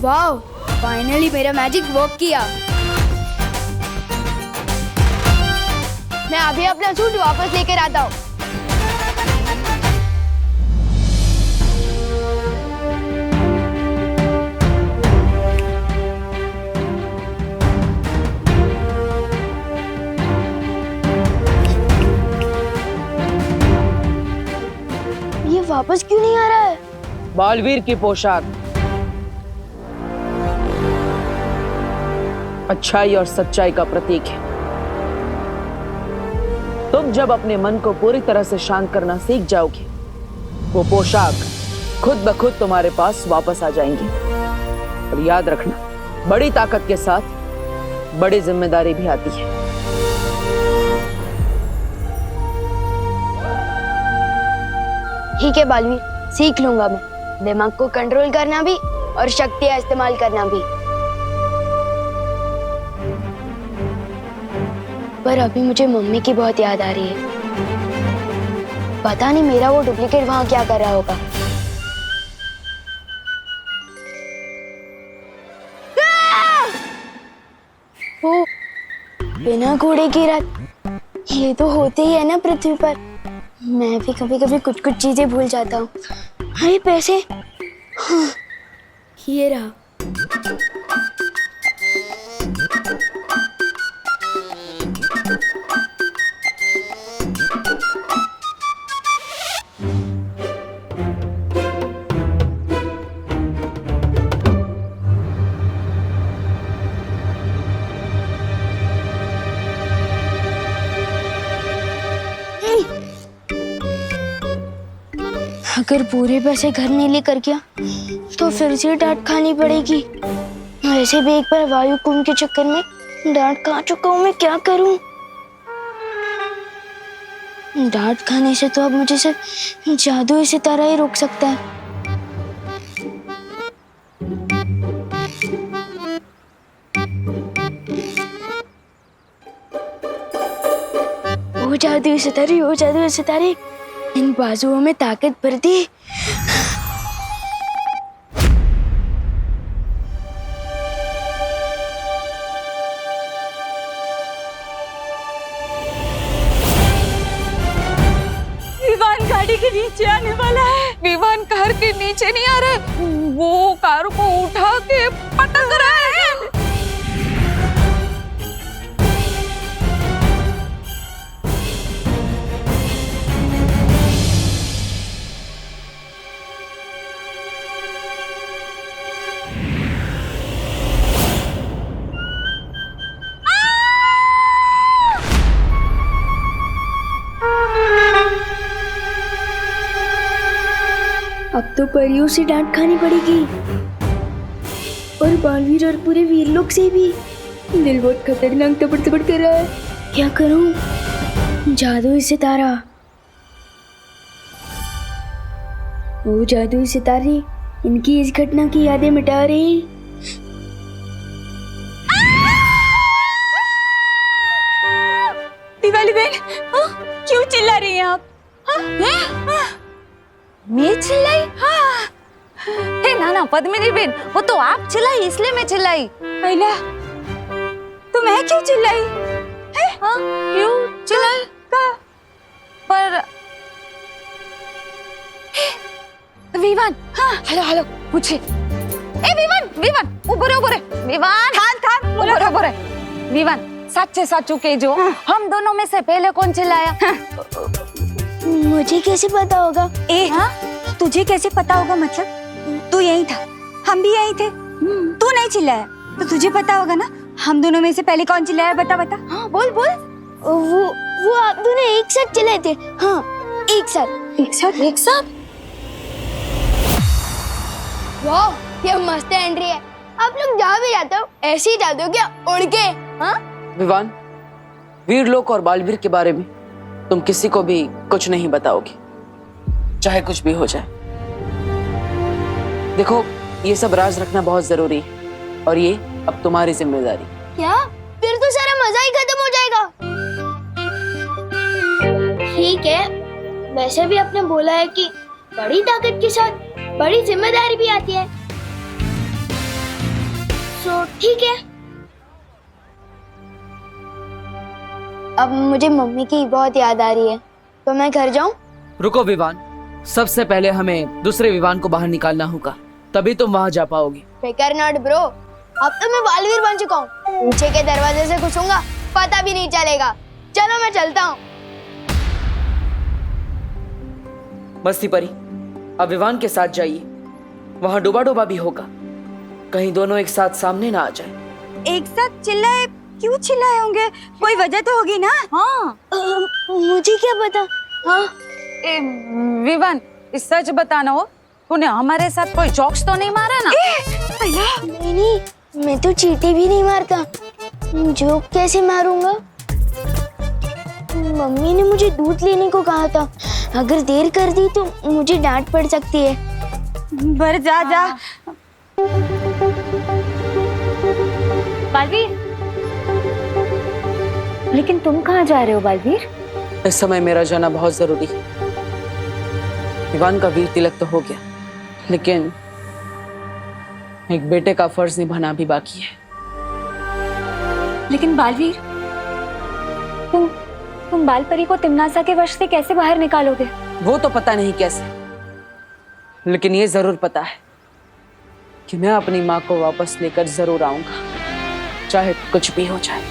वाह, फाइनली मेरा मैजिक वर्क किया। मैं अभी अपना सूट वापस लेकर आता हूँ। ये वापस क्यों नहीं आ रहा है?
बालवीर की पोशाक अच्छाई और सच्चाई का प्रतीक है। तुम जब अपने मन को पूरी तरह से शांत करना सीख जाओगे, वो पोशाक खुद ब खुद तुम्हारे पास वापस आ जाएंगी। और याद रखना, बड़ी ताकत के साथ बड़ी जिम्मेदारी भी आती है।
ठीक है बालवीर, सीख लूंगा मैं दिमाग को कंट्रोल करना भी और शक्तियां इस्तेमाल करना भी। पर अभी मुझे मम्मी की बहुत याद आ रही है। पता नहीं मेरा वो डुप्लीकेट वहां क्या कर रहा होगा। ओ, बिना घोड़े की रात, ये तो होते ही है ना पृथ्वी पर। मैं भी कभी कभी कुछ कुछ चीजें भूल जाता हूँ। अरे पैसे, हाँ, ये रहा। अगर पूरे पैसे घर नहीं लेकर गया तो फिर से डांट खानी पड़ेगी। वैसे भी एक बार वायु कुंभ के चक्कर में डांट खा चुका हूँ, मैं क्या करूं? डांट खाने से तो अब मुझे सिर्फ जादू सितारा ही रोक सकता है। ओ जादू सितारे, ओ जादू सितारे, इन बाजुओं में ताकत भर दी।
विवान गाड़ी के नीचे आने वाला है। विवान कार के नीचे नहीं आ रहा है, वो कार को उठा के पटक रहा है।
अब तो परियों से डांट खानी पड़ेगी, और बालवीर और पूरे वीरलोक से भी। दिल बहुत खतरनाक तपड़ तपड़ कर रहा है, क्या करूं? जादुई सितारा, वो जादुई सितारे इनकी इस घटना की यादें मिटा रही।
दिवाली बहन, क्यों चिल्ला रही हैं आप?
मैं चिल्लाई? हाँ। हे नाना पद्मिनी बेन, वो तो आप चिल्लाई इसलिए मैं चिल्लाई।
पहला तो मैं क्यों चिल्लाई?
हाँ? क्यों चिल्लाई? पर विवान, हाँ, हेलो हेलो पूछे। ए विवान, विवान, ऊपर विवान, ऊपर विवान, सच्चे साचू के जो हम दोनों में से पहले कौन चिल्लाया?
मुझे कैसे पता होगा?
हाँ? तुझे कैसे पता होगा मतलब? तू यही था, हम भी यही थे। तू नहीं चिल्लाया तो तुझे पता होगा ना। हम दोनों में से पहले कौन चिल्लाया? बता। हाँ, बोल।
वो आप दोनों एक साथ चिल्लाए थे। हाँ, एक साथ। वाह, ये मस्त एंट्री है। आप लोग जहाँ भी जाते हो ऐसे ही जाते हो क्या, उड़ के? हाँ?
विवान, वीरलोक और बालवीर के बारे में तुम किसी को भी कुछ नहीं बताओगे, चाहे कुछ भी हो जाए। देखो, ये सब राज रखना बहुत जरूरी है, और ये अब तुम्हारी जिम्मेदारी।
क्या? फिर तो सारा मजा ही खत्म हो जाएगा। ठीक है, वैसे भी आपने बोला है कि बड़ी ताकत के साथ बड़ी जिम्मेदारी भी आती है, तो ठीक है। अब मुझे मम्मी की बहुत याद आ रही है, तो मैं घर जाऊं?
रुको विवान, सबसे पहले हमें दूसरे विवान को बाहर निकालना होगा, तभी तुम वहां जा पाओगे।
फिकर नॉट ब्रो, अब तो मैं बालवीर बन चुका हूँ। पीछे के दरवाजे से घुसूंगा, पता भी नहीं चलेगा। चलो मैं चलता हूँ।
मस्ती परी, अब विवान के साथ जाइए, वहां डूबा डूबा भी होगा, कहीं दोनों एक साथ सामने ना आ जाए।
एक साथ चिल्लाए? क्यों चिल्लाए होंगे? कोई वजह तो होगी ना। हाँ,
मुझे क्या पता। हाँ,
विवान, सच बताना हो, तूने हमारे साथ कोई जोक्स तो नहीं मारा ना?
नहीं, मैं तो चींटी भी नहीं मारता। जोक कैसे मारूंगा? मम्मी ने मुझे दूध लेने को कहा था, अगर देर कर दी तो मुझे डांट पड़ सकती है।
बर जा। बालवीर, लेकिन तुम कहाँ जा रहे हो बालवीर?
इस समय मेरा जाना बहुत जरूरी है। विवान का वीर तिलक तो हो गया, लेकिन एक बेटे का फर्ज निभाना भी बाकी है।
लेकिन बालवीर, तुम बालपरी को तिमनासा के वश से कैसे बाहर निकालोगे?
वो तो पता नहीं कैसे, लेकिन ये जरूर पता है कि मैं अपनी माँ को वापस लेकर जरूर आऊंगा, चाहे कुछ भी हो जाए।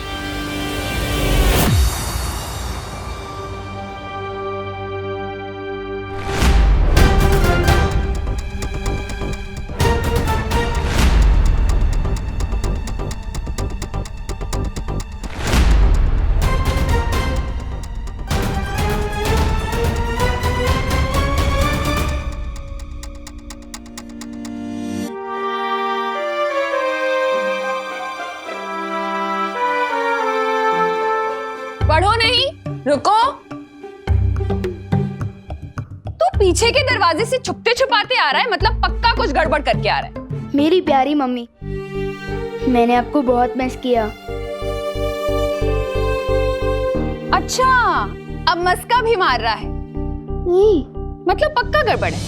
बढ़ो नहीं, रुको। तू पीछे के दरवाजे से छुपते छुपाते आ रहा है, मतलब पक्का कुछ गड़बड़ करके आ रहा है।
मेरी प्यारी मम्मी, मैंने आपको बहुत मिस किया।
अच्छा, अब मस्का भी मार रहा है। मतलब पक्का गड़बड़ है।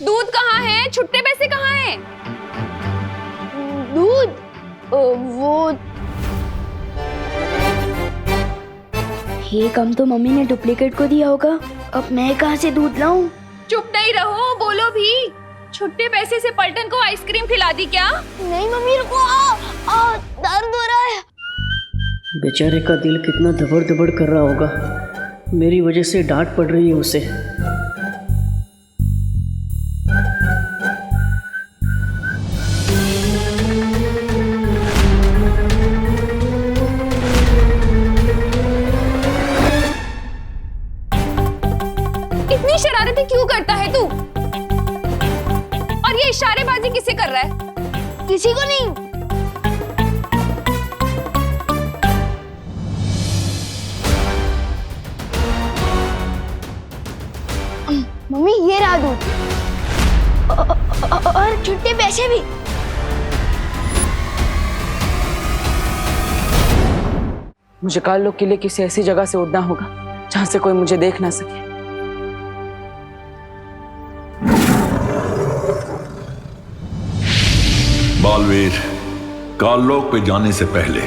दूध कहाँ है? छुट्टे पैसे कहाँ हैं?
दूध? वो ये काम तो मम्मी ने डुप्लीकेट को दिया होगा। अब मैं कहाँ से दूध लाऊं?
चुप नहीं रहो, बोलो भी। छुट्टे पैसे से पलटन को आइसक्रीम खिला दी क्या?
नहीं मम्मी, रुको। दर्द हो रहा है।
बेचारे का दिल कितना धबड़ धबड़ कर रहा होगा। मेरी वजह से डांट पड़ रही है उसे।
इतनी शरारतें क्यों करता है तू? और ये इशारेबाजी किसे कर रहा है?
किसी को नहीं।
मम्मी, ये रहा दूध और छुट्टे पैसे भी।
मुझे काल के लिए किसी ऐसी जगह से उड़ना होगा जहां से कोई मुझे देख ना सके।
बालवीर, काललोक पे जाने से पहले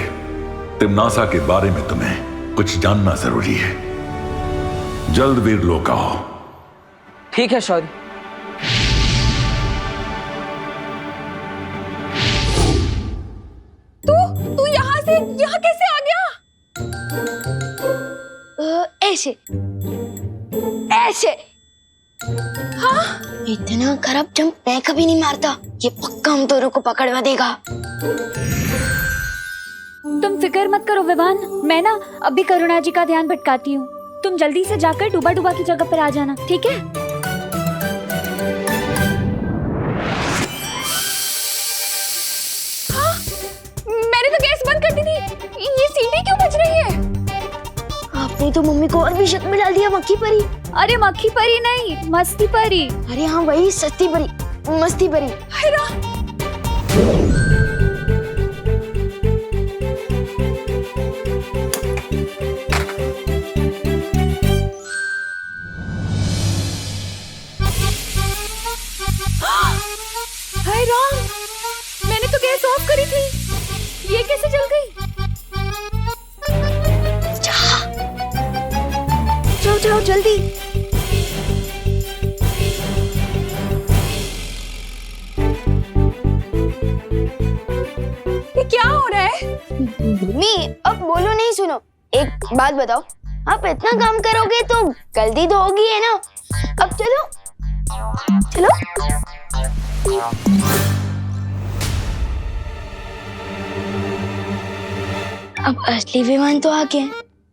तिमनासा के बारे में तुम्हें कुछ जानना जरूरी है। जल्द वीरलोक आओ।
ठीक है शौर्य।
तू यहाँ कैसे आ गया?
ऐसे ऐसे।
हाँ?
इतना खराब जंप मैं कभी नहीं मारता। ये पक्का हम दोनों को पकड़वा देगा।
तुम फिक्र मत करो विवान, मैं ना अभी करुणा जी का ध्यान भटकाती हूँ। तुम जल्दी से जाकर डूबा डूबा की जगह पर आ जाना, ठीक है?
हाँ? मैंने तो गैस बंद कर दी थी। ये सीटी क्यों बज रही है?
आपने तो मम्मी को और भी शक में डाल दिया। मक्खी परी?
अरे मक्खी परी नहीं, मस्ती परी।
अरे हाँ, वही सस्ती परी, मस्ती परी।
हाय राम, मैंने तो गैस ऑफ करी थी, ये कैसे जल गई?
जाओ जाओ जल्दी।
ये क्या हो रहा है?
मम्मी, अब बोलो नहीं, सुनो। एक बात बताओ, आप इतना काम करोगे तो गलती तो होगी है ना? अब चलो चलो। अब असली विमान तो आ गए,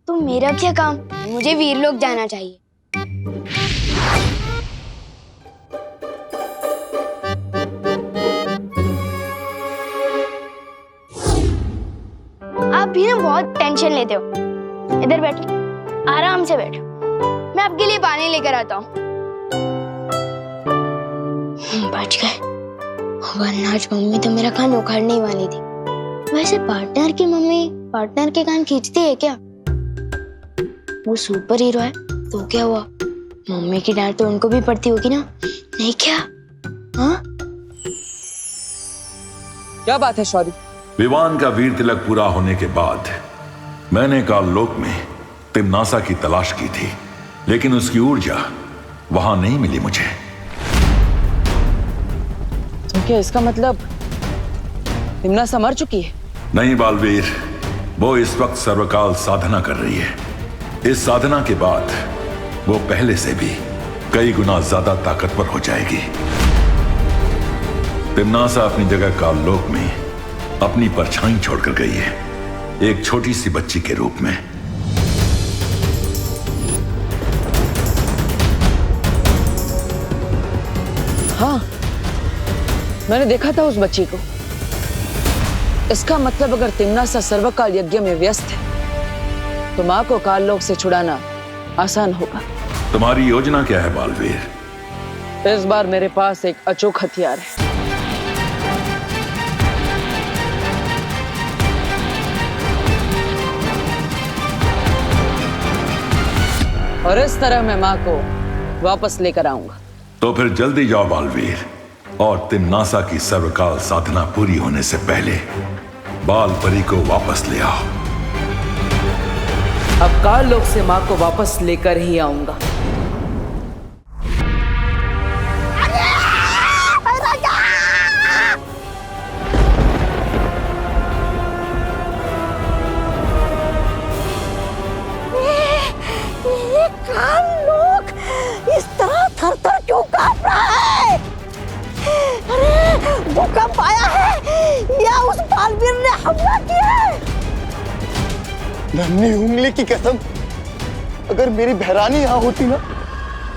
तो मेरा क्या काम? मुझे वीरलोक जाना चाहिए। आप भी ना बहुत टेंशन लेते हो। इधर बैठो, आराम से बैठो। मैं आपके लिए पानी लेकर आता हूँ। बच गए, वरना आज मम्मी तो मेरा कान उखाड़ने ही वाली थी। वैसे पार्टनर की मम्मी पार्टनर के कान खींचती है क्या? वो सुपर हीरो है तो क्या हुआ, मम्मी की डांट तो उनको भी पड़ती होगी ना, नहीं क्या? हाँ?
क्या बात है शौर्य?
विवान का वीर तिलक पूरा होने के बाद मैंने काललोक में तिम्नासा की तलाश की थी, लेकिन उसकी ऊर्जा वहां नहीं मिली मुझे।
तो क्या इसका मतलब तिम्नासा मर चुकी है?
नहीं बालवीर, वो इस वक्त सर्वकाल साधना कर रही है। इस साधना के बाद वो पहले से भी कई गुना ज्यादा ताकतवर हो जाएगी। तिम्नासा अपनी जगह काललोक में अपनी परछाई छोड़कर गई है, एक छोटी सी बच्ची के रूप में।
हाँ, मैंने देखा था उस बच्ची को। इसका मतलब अगर तिम्नासा सर्वकाल यज्ञ में व्यस्त है तो मां को काललोक से छुड़ाना आसान होगा।
तुम्हारी योजना क्या है बालवीर?
इस बार मेरे पास एक अचूक हथियार है। और इस तरह मैं मां को वापस लेकर आऊंगा।
तो फिर जल्दी जाओ बालवीर, और तिम्नासा की सर्वकाल साधना पूरी होने से पहले बाल परी को वापस ले आओ।
अब काललोक से मां को वापस लेकर ही आऊंगा।
काललोक इस तरह थर-थर क्यों कांप रहा है? अरे भूकंप आया है या उस बालवीर ने हमला किया है?
नन्ही उंगली की कसम, अगर मेरी बहरानी यहाँ होती ना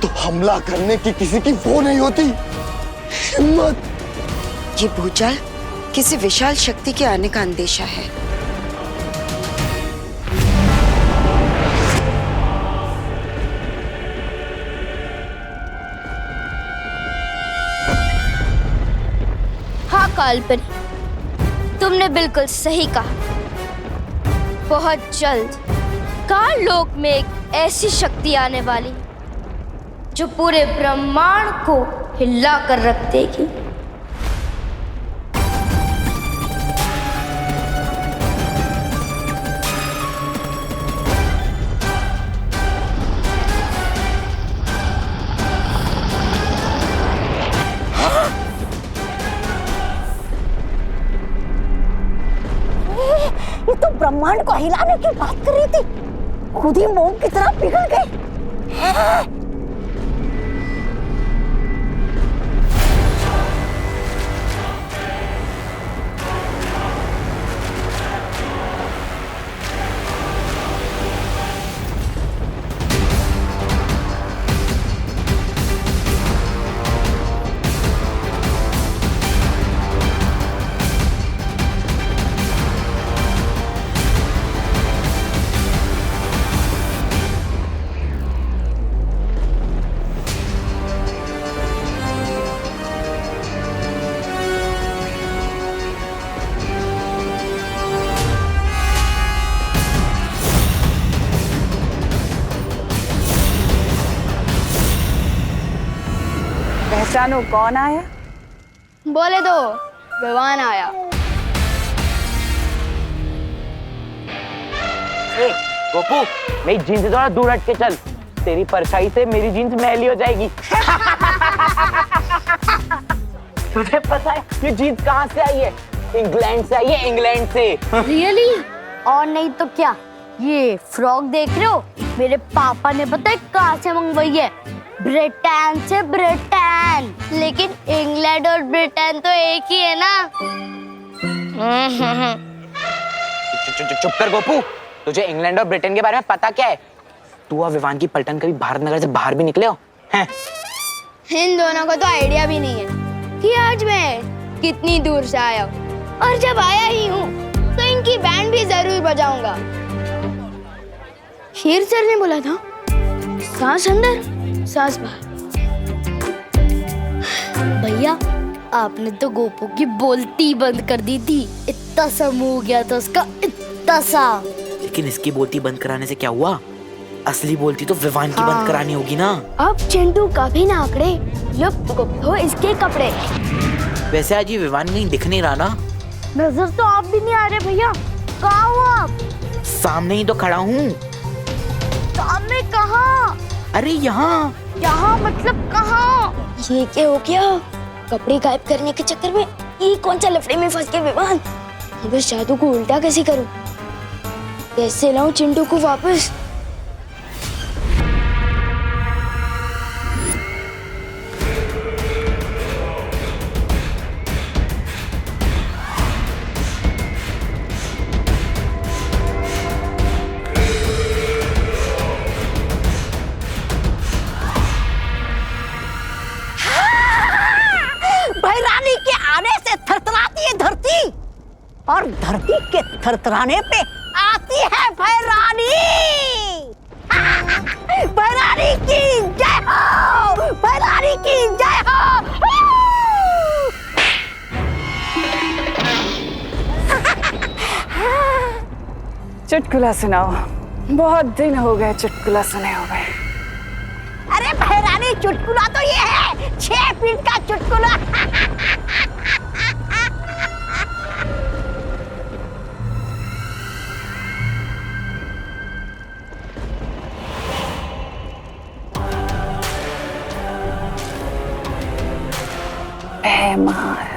तो हमला करने की किसी की वो नहीं होती हिम्मत।
ये भूचाल किसी विशाल शक्ति के आने का अंदेशा है।
हाँ कालपरी, तुमने बिल्कुल सही कहा। बहुत जल्द काललोक में एक ऐसी शक्ति आने वाली जो पूरे ब्रह्मांड को हिला कर रख देगी।
ये तो ब्रह्मांड को हिलाने की बात कर रही थी, खुद ही मोम की तरह पिघल गई।
पहचानो कौन आया?
बोले दो, विवान आया।
गोपू, मेरी जीन्स से थोड़ा दूर हट के चल, तेरी परछाई से मेरी जीन्स मैली हो जाएगी। तुझे पता है ये जीन्स कहाँ से आई है? इंग्लैंड से आई है, इंग्लैंड से।
रियली? और नहीं तो क्या, ये फ्रॉक देख रहे हो, मेरे पापा ने पता है कहाँ से मंगवाई है? ब्रिटेन से। ब्रिटेन, लेकिन इंग्लैंड और ब्रिटेन तो एक ही है ना।
चुप कर गोपू, तुझे इंग्लैंड और ब्रिटेन के बारे में पता क्या है? तू और विवान की पलटन कभी भारत नगर से बाहर भी निकले हो? हैं?
इन दोनों को तो आइडिया भी नहीं है कि आज मैं कितनी दूर से आया हूँ, और जब आया ही हूँ तो इनकी बैंड भी जरूर बजाऊंगा। शेर सर ने बोला था, सांस अंदर सांस बाहर। भैया, आपने तो गोपू की बोलती बंद कर दी थी, इतना सा मुंह हो गया था उसका, इतना सा।
लेकिन इसकी बोलती बंद कराने से क्या हुआ? असली बोलती तो विवान की बंद करानी होगी ना।
अब चिंटू कभी ना आंकड़े, लुप्त गुप्त हो इसके कपड़े।
वैसे आज ये विवान कहीं दिख नहीं रहा ना।
नजर तो आप भी नहीं आ रहे भैया, कहाँ हो आप?
सामने ही तो खड़ा हूँ।
सामने कहाँ?
अरे यहाँ।
यहाँ मतलब कहाँ?
ये क्या हो गया? कपड़े गायब करने के चक्कर में ये कौन सा लफड़े में फंस गए विवान? अब इस जादू को उल्टा कैसे करूं? कैसे लाऊं चिंटू को वापस?
भैरानी के आने से थरथराती है धरती, और धरती के थरथराने पे आती है भैरानी। भैरानी की जय हो, भैरानी की जय हो।
चुटकुला सुनाओ, बहुत दिन हो गए चुटकुला सुने हुए।
अरे भैरानी चुटकुला तो ये है 6 फीट का चुटकुला।
मार,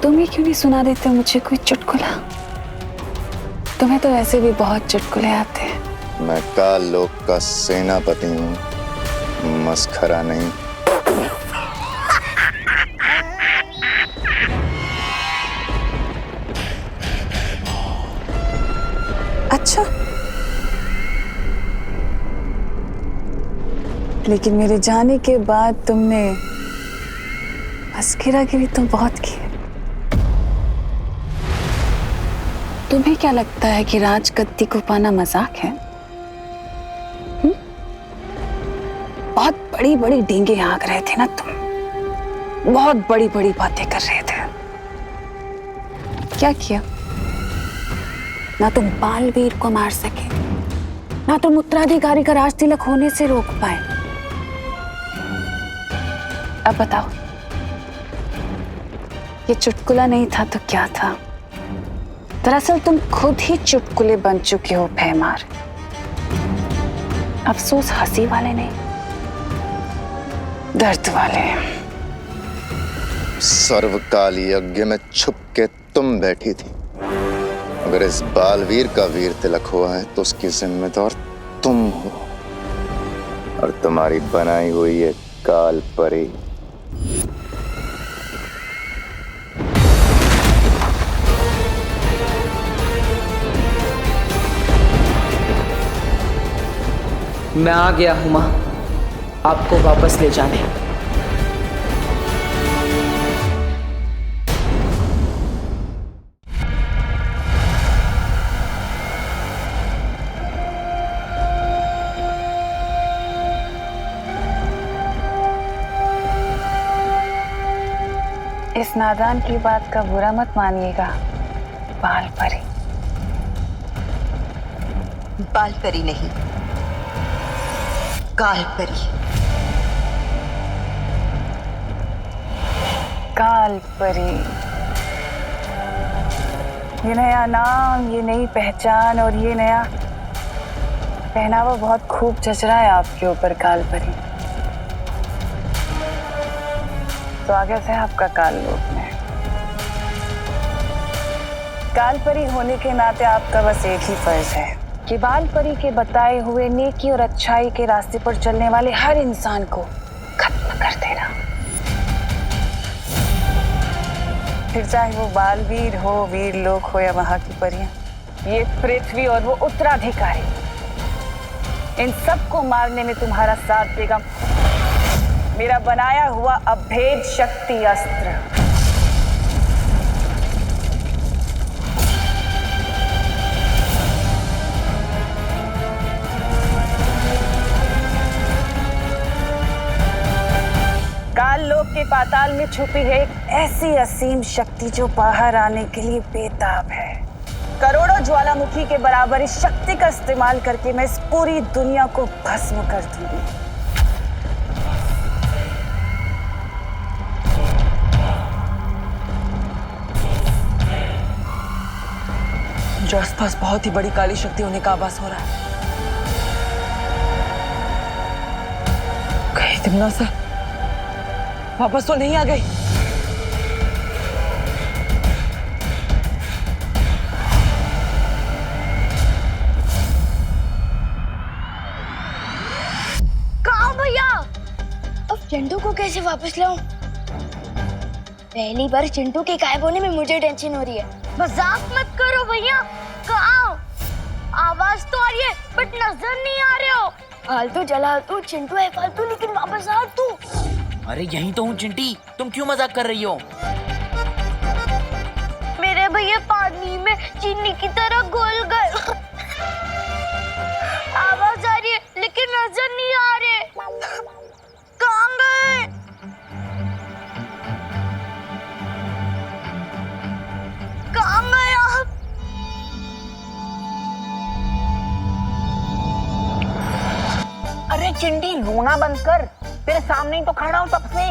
तुम्हें क्यों नहीं सुना देते मुझे कोई चुटकुला? तुम्हें तो ऐसे भी बहुत चुटकुले आते हैं।
मैं काल लोक का सेनापति हूँ, मस्खरा नहीं।
अच्छा, लेकिन मेरे जाने के बाद तुमने मस्खरागिरी तो बहुत की। तुम्हें क्या लगता है कि राजगद्दी को पाना मजाक है? बहुत बड़ी बड़ी डींगे हाँक रहे थे ना तुम, बहुत बड़ी बड़ी बातें कर रहे थे। क्या किया? ना तुम बालवीर को मार सके, ना तुम उत्तराधिकारी का राज तिलक होने से रोक पाए। अब बताओ, ये चुटकुला नहीं था तो क्या था? दरअसल तुम खुद ही चुटकुले बन चुके हो भैमार। अफसोस हंसी वाले नहीं, दर्द वाले।
सर्वकाल यज्ञ में छुप के तुम बैठी थी। अगर इस बालवीर का वीर तिलक हुआ है तो उसकी जिम्मेदार तुम हो, और तुम्हारी बनाई हुई ये काल परी।
मैं आ गया हूं मां, आपको वापस ले जाने।
इस नादान की बात का बुरा मत मानिएगा, बाल परी।
बाल परी नहीं, काल परी।
काल परी, ये नया नाम, ये नई पहचान और ये नया पहनावा बहुत खूब जच रहा है आपके ऊपर काल परी। स्वागत है आपका काल लोक में। काल परी होने के नाते आपका बस एक ही फर्ज है कि बाल परी के बताए हुए नेकी और अच्छाई के रास्ते पर चलने वाले हर इंसान को खत्म कर देना। फिर चाहे वो बालवीर हो, वीर लोक हो या वहां की परियां, ये पृथ्वी और वो उत्तराधिकारी, इन सबको मारने में तुम्हारा साथ देगा मेरा बनाया हुआ अभेद शक्ति अस्त्र। काल लोक के पाताल में छुपी है एक ऐसी असीम शक्ति जो बाहर आने के लिए बेताब है। करोड़ों ज्वालामुखी के बराबर इस शक्ति का इस्तेमाल करके मैं इस पूरी दुनिया को भस्म कर दूंगी।
जो आसपास बहुत ही बड़ी काली शक्ति होने का आभास हो रहा है। कहीं तिमना सा वापस तो नहीं आ गई?
कहाँ भैया? अब चिंटू को कैसे वापस लाऊं? पहली बार चिंटू के गायब होने में मुझे टेंशन हो रही है। मजाक मत करो भैया। कहाँ? आवाज तो आ रही है बट नजर नहीं आ रहे हो। फालतू जला तू, चिंटू है फालतू, लेकिन वापस आ तू।
अरे यहीं तो हूँ चिंटी, तुम क्यों मजाक कर रही हो?
मेरे भैया पानी में चीनी की तरह घुल गए। आवाज आ रही है लेकिन नजर नहीं आ रहे। कहाँ गए? कहाँ गए आप?
अरे चिंटी रोना बंद कर, तेरे सामने ही तो खड़ा हूँ तब से।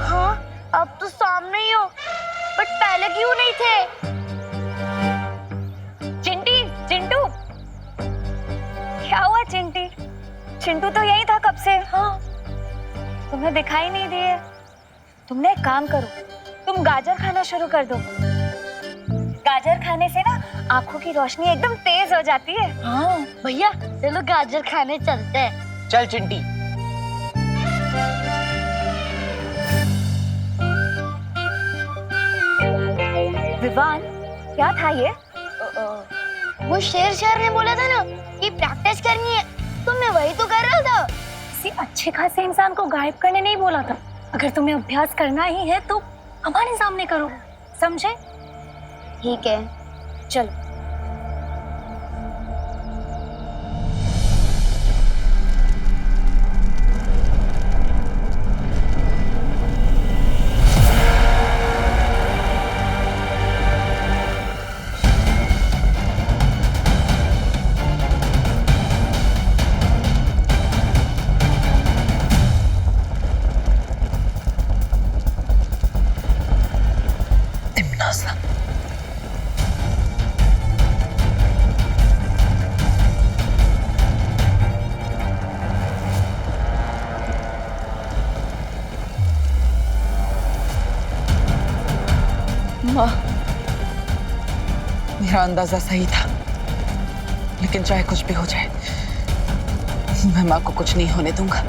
हाँ अब तो सामने ही हो, बट पहले क्यों नहीं थे?
चिंटी, चिंटू, क्या हुआ चिंटी? चिंटू तो यही था कब से। हाँ, तुम्हें दिखाई नहीं दिए। तुमने एक काम करो, तुम गाजर खाना शुरू कर दो। गाजर खाने से ना आंखों की रोशनी एकदम तेज हो जाती है।
हाँ भैया चलो गाजर खाने चलते हैं।
चल चिंटी।
विवान, क्या था ये?
वो शेर ने बोला था ना कि प्रैक्टिस करनी है, तो मैं वही तो कर रहा था।
किसी अच्छे खासे इंसान को गायब करने नहीं बोला था। अगर तुम्हें अभ्यास करना ही है तो हमारे सामने करो, समझे?
ठीक है चलो।
माँ, मेरा अंदाजा सही था, लेकिन चाहे कुछ भी हो जाए मैं माँ को कुछ नहीं होने दूंगा।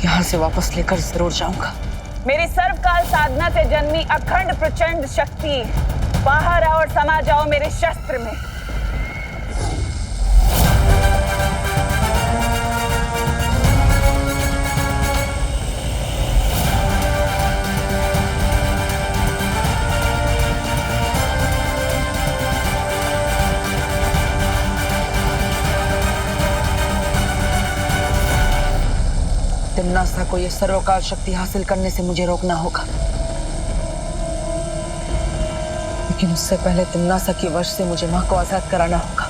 यहाँ से वापस लेकर जरूर जाऊंगा।
मेरी सर्वकाल साधना से जन्मी अखंड प्रचंड शक्ति, बाहर आओ और समा जाओ मेरे शस्त्र में।
तिम्नासा को ये सर्वकाल शक्ति हासिल करने से मुझे रोकना होगा, लेकिन उससे पहले तिम्नासा की वश से मुझे माँ को आजाद कराना होगा।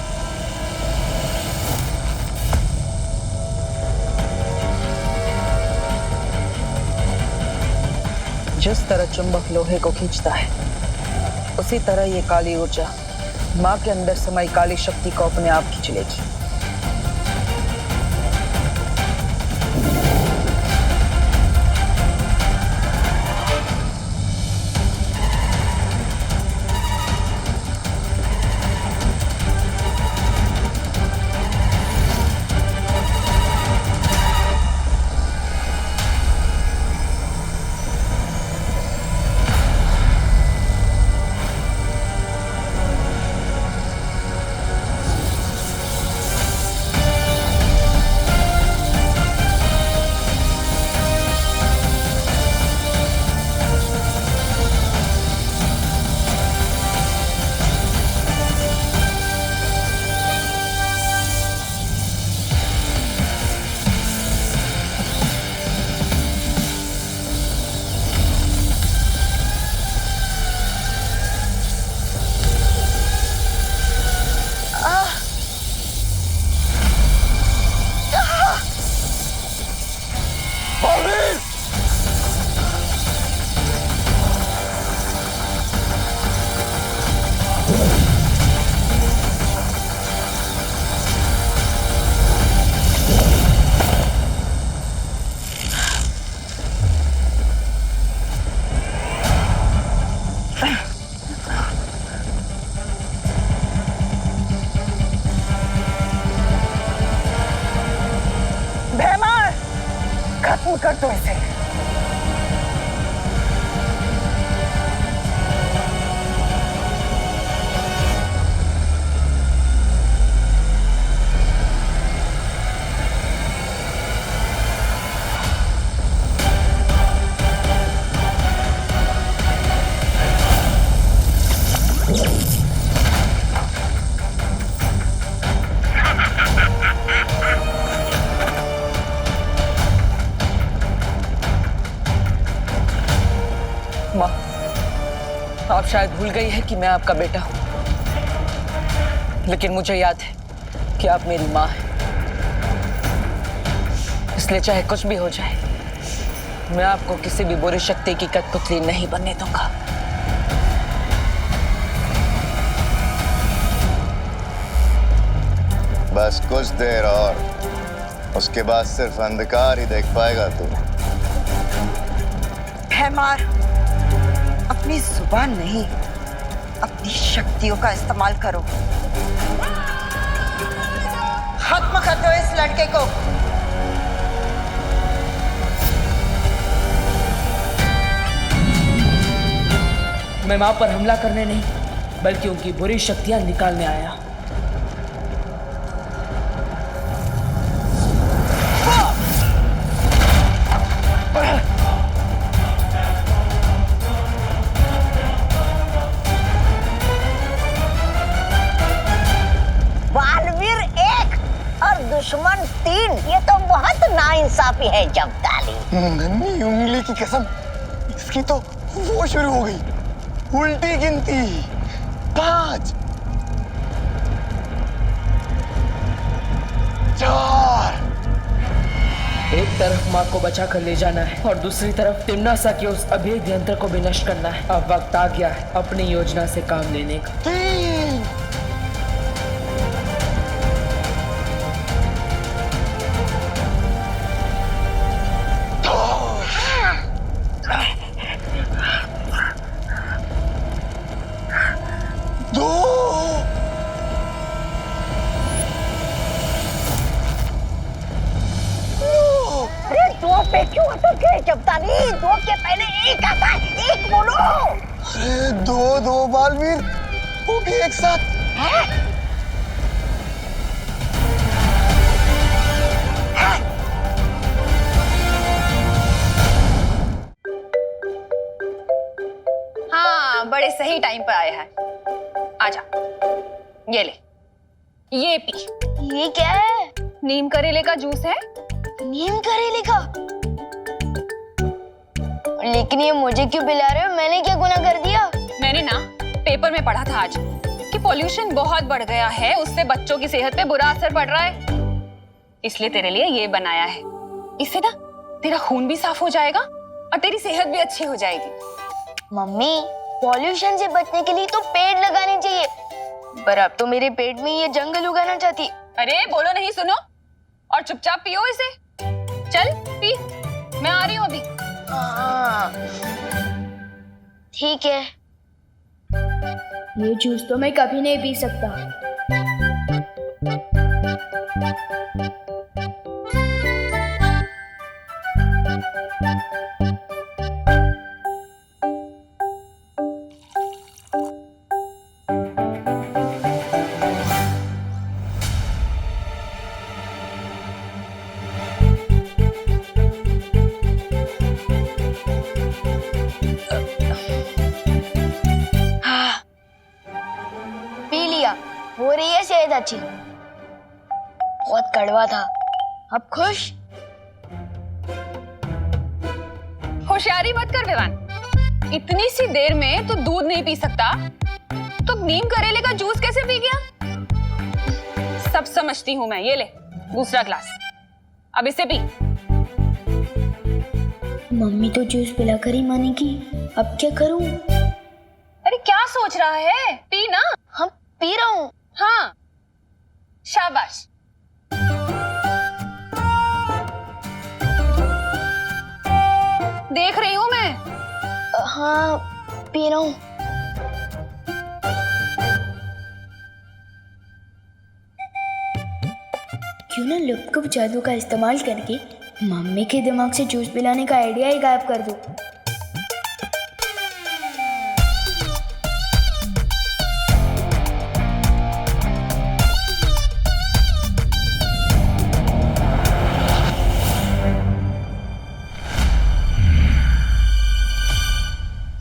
जिस तरह चुंबक लोहे को खींचता है, उसी तरह ये काली ऊर्जा माँ के अंदर समाई काली शक्ति को अपने आप खींच लेगी।
दो इसे।
माँ, आप शायद भूल गई है कि मैं आपका बेटा हूं, लेकिन मुझे याद है कि आप मेरी माँ हैं। इसलिए चाहे कुछ भी हो जाए, मैं आपको किसी भी बुरी शक्ति की कठपुतली नहीं बनने दूंगा।
बस कुछ देर और, उसके बाद सिर्फ अंधकार ही देख पाएगा तू।
भैमार, अपनी जुबान नहीं, अपनी शक्तियों का इस्तेमाल करो। खत्म कर दो इस लड़के को।
मैं माँ पर हमला करने नहीं, बल्कि उनकी बुरी शक्तियां निकालने आया।
बालवीर 1 और दुश्मन 3, ये तो बहुत नाइंसाफी है जब्दाली।
नन्ही उंगली की कसम, इसकी तो वो शुरू हो गई उल्टी गिनती। 5 4।
एक तरफ माँ को बचा कर ले जाना है और दूसरी तरफ तिम्नासा के उस अभेद्य यंत्र को भी नष्ट करना है। अब वक्त आ गया है अपनी योजना से काम लेने का।
3 2।
अरे 2 पे क्यों अटक गए जब्दाली? 2 के पहले 1 आता है, 1 बोलो।
अरे 2 बालवीर, वो भी एक साथ।
हाँ, बड़े सही टाइम पर आया है। आजा, ये ले, ये पी।
ये क्या है?
नीम करेले का जूस है।
नीम करेले का? लेकिन ये मुझे क्यों पिला रहे हो? मैंने क्या गुनाह कर दिया?
मैंने ना पेपर में पढ़ा था आज कि पोल्यूशन बहुत बढ़ गया है, उससे बच्चों की सेहत पे बुरा असर पड़ रहा है। इसलिए तेरे लिए ये बनाया है। इससे ना तेरा खून भी साफ हो जाएगा और तेरी सेहत भी अच्छी हो जाएगी।
मम्मी, पॉल्यूशन से बचने के लिए तो पेड़ लगाने चाहिए, पर अब तो मेरे पेट में ये जंगल उगाना चाहती।
अरे बोलो नहीं, सुनो और चुपचाप पियो इसे। चल पी, मैं आ रही हूँ अभी।
ठीक है। ये जूस तो मैं कभी नहीं पी सकता। हो रही है सेहत अच्छी। बहुत कड़वा था, अब खुश?
होशियारी मत कर विवान। इतनी सी देर में तो दूध नहीं पी सकता, तो नीम करेले का जूस कैसे पी गया? सब समझती हूं मैं। ये ले दूसरा ग्लास, अब इसे पी।
मम्मी तो जूस पिलाकर ही मानेगी, अब क्या करूं?
अरे क्या सोच रहा है? पी ना।
हम पी रहा हूं।
हाँ, शाबाश। देख रही हूं मैं।
हाँ, पी रहा हूं। क्यों ना लुप्त जादू का इस्तेमाल करके मम्मी के दिमाग से जूस पिलाने का आइडिया ही गायब कर दूं।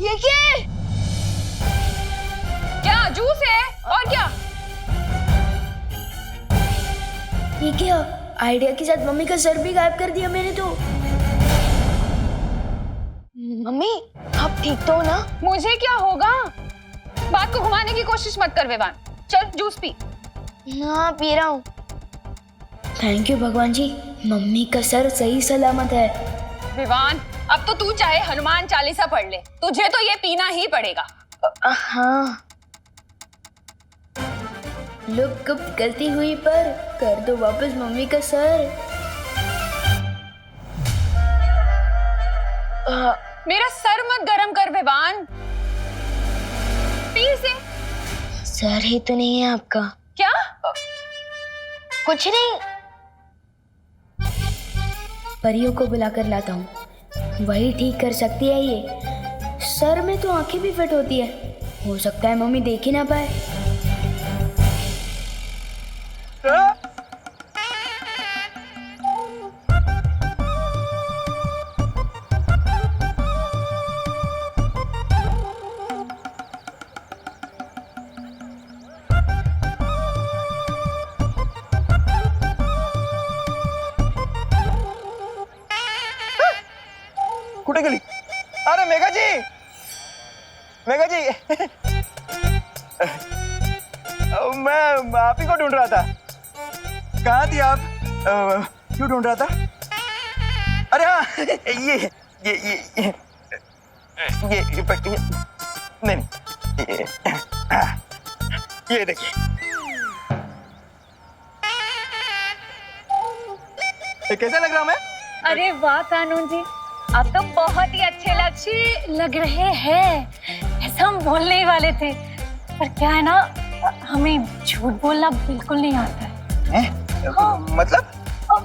ये क्या जूस है और क्या?
ये क्या? आइडिया के साथ मम्मी का सर भी गायब कर दिया मैंने तो।
मम्मी आप ठीक तो हो ना? मुझे क्या होगा? बात को घुमाने की कोशिश मत कर विवान, चल जूस पी।
हाँ पी रहा हूँ। थैंक यू भगवान जी, मम्मी का सर सही सलामत है।
विवान अब तो तू चाहे हनुमान चालीसा पढ़ ले, तुझे तो ये पीना ही पड़ेगा।
हाँ लोग गुप्त गलती हुई पर कर दो वापस मम्मी का सर।
मेरा सर मत गरम कर विवान, पी से।
सर ही तो नहीं है आपका।
क्या?
कुछ नहीं, परियों को बुलाकर लाता हूँ, वही ठीक कर सकती है ये। सर में तो आंखें भी फिट होती है, हो सकता है मम्मी देख ही ना पाए।
कुठे गेली? अरे मेघा जी, मेघा जी मैं आप ही को ढूंढ रहा था। कहाँ थी आप? क्यों ढूंढ रहा था? अरे हाँ ये नहीं ये देखिए। कैसा लग रहा मैं?
अरे वाह कानून जी, आप तो बहुत ही अच्छे लग रहे हैं। ऐसा हम बोलने ही वाले थे, पर क्या है ना, हमें झूठ बोलना बिल्कुल नहीं आता है।
हाँ। मतलब?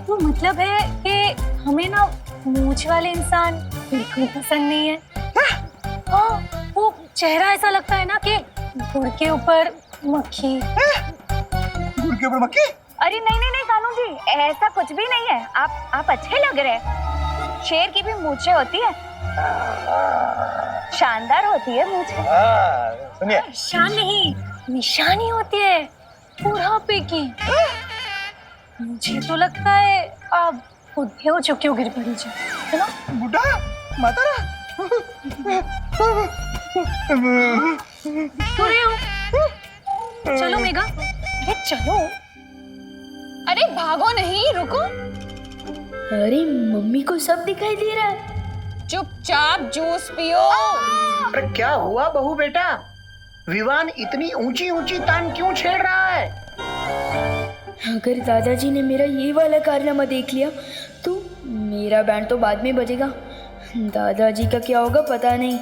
वो मतलब है कि हमें ना मूंछ वाले इंसान बिल्कुल पसंद नहीं है। हाँ, वो चेहरा ऐसा लगता है ना कि गुड़ के ऊपर मक्खी।
गुड़ के ऊपर मक्खी?
अरे नहीं नहीं नहीं कानून जी, ऐसा कुछ भी नहीं है। आप अच्छे लग रहे हैं। शेर की भी मूछें होती है, शानदार होती है मूछें।
सुनिए,
शान नहीं, निशानी होती है बुढ़ापे की। मुझे तो लगता है आप बुढ़े हो चुके हो, गिर पड़ी जी, है ना?
बुढ़ा मातारा
बुरे हो। चलो मेघा, अरे चलो।
अरे भागो नहीं, रुको।
अरे मम्मी को सब दिखाई दे रहा है।
चुपचाप जूस पियो।
अरे क्या हुआ बहू बेटा? विवान इतनी ऊंची ऊंची तान क्यों छेड़ रहा है?
अगर दादाजी ने मेरा ये वाला कारनामा देख लिया तो मेरा बैंड तो बाद में बजेगा। दादाजी का क्या होगा पता नहीं।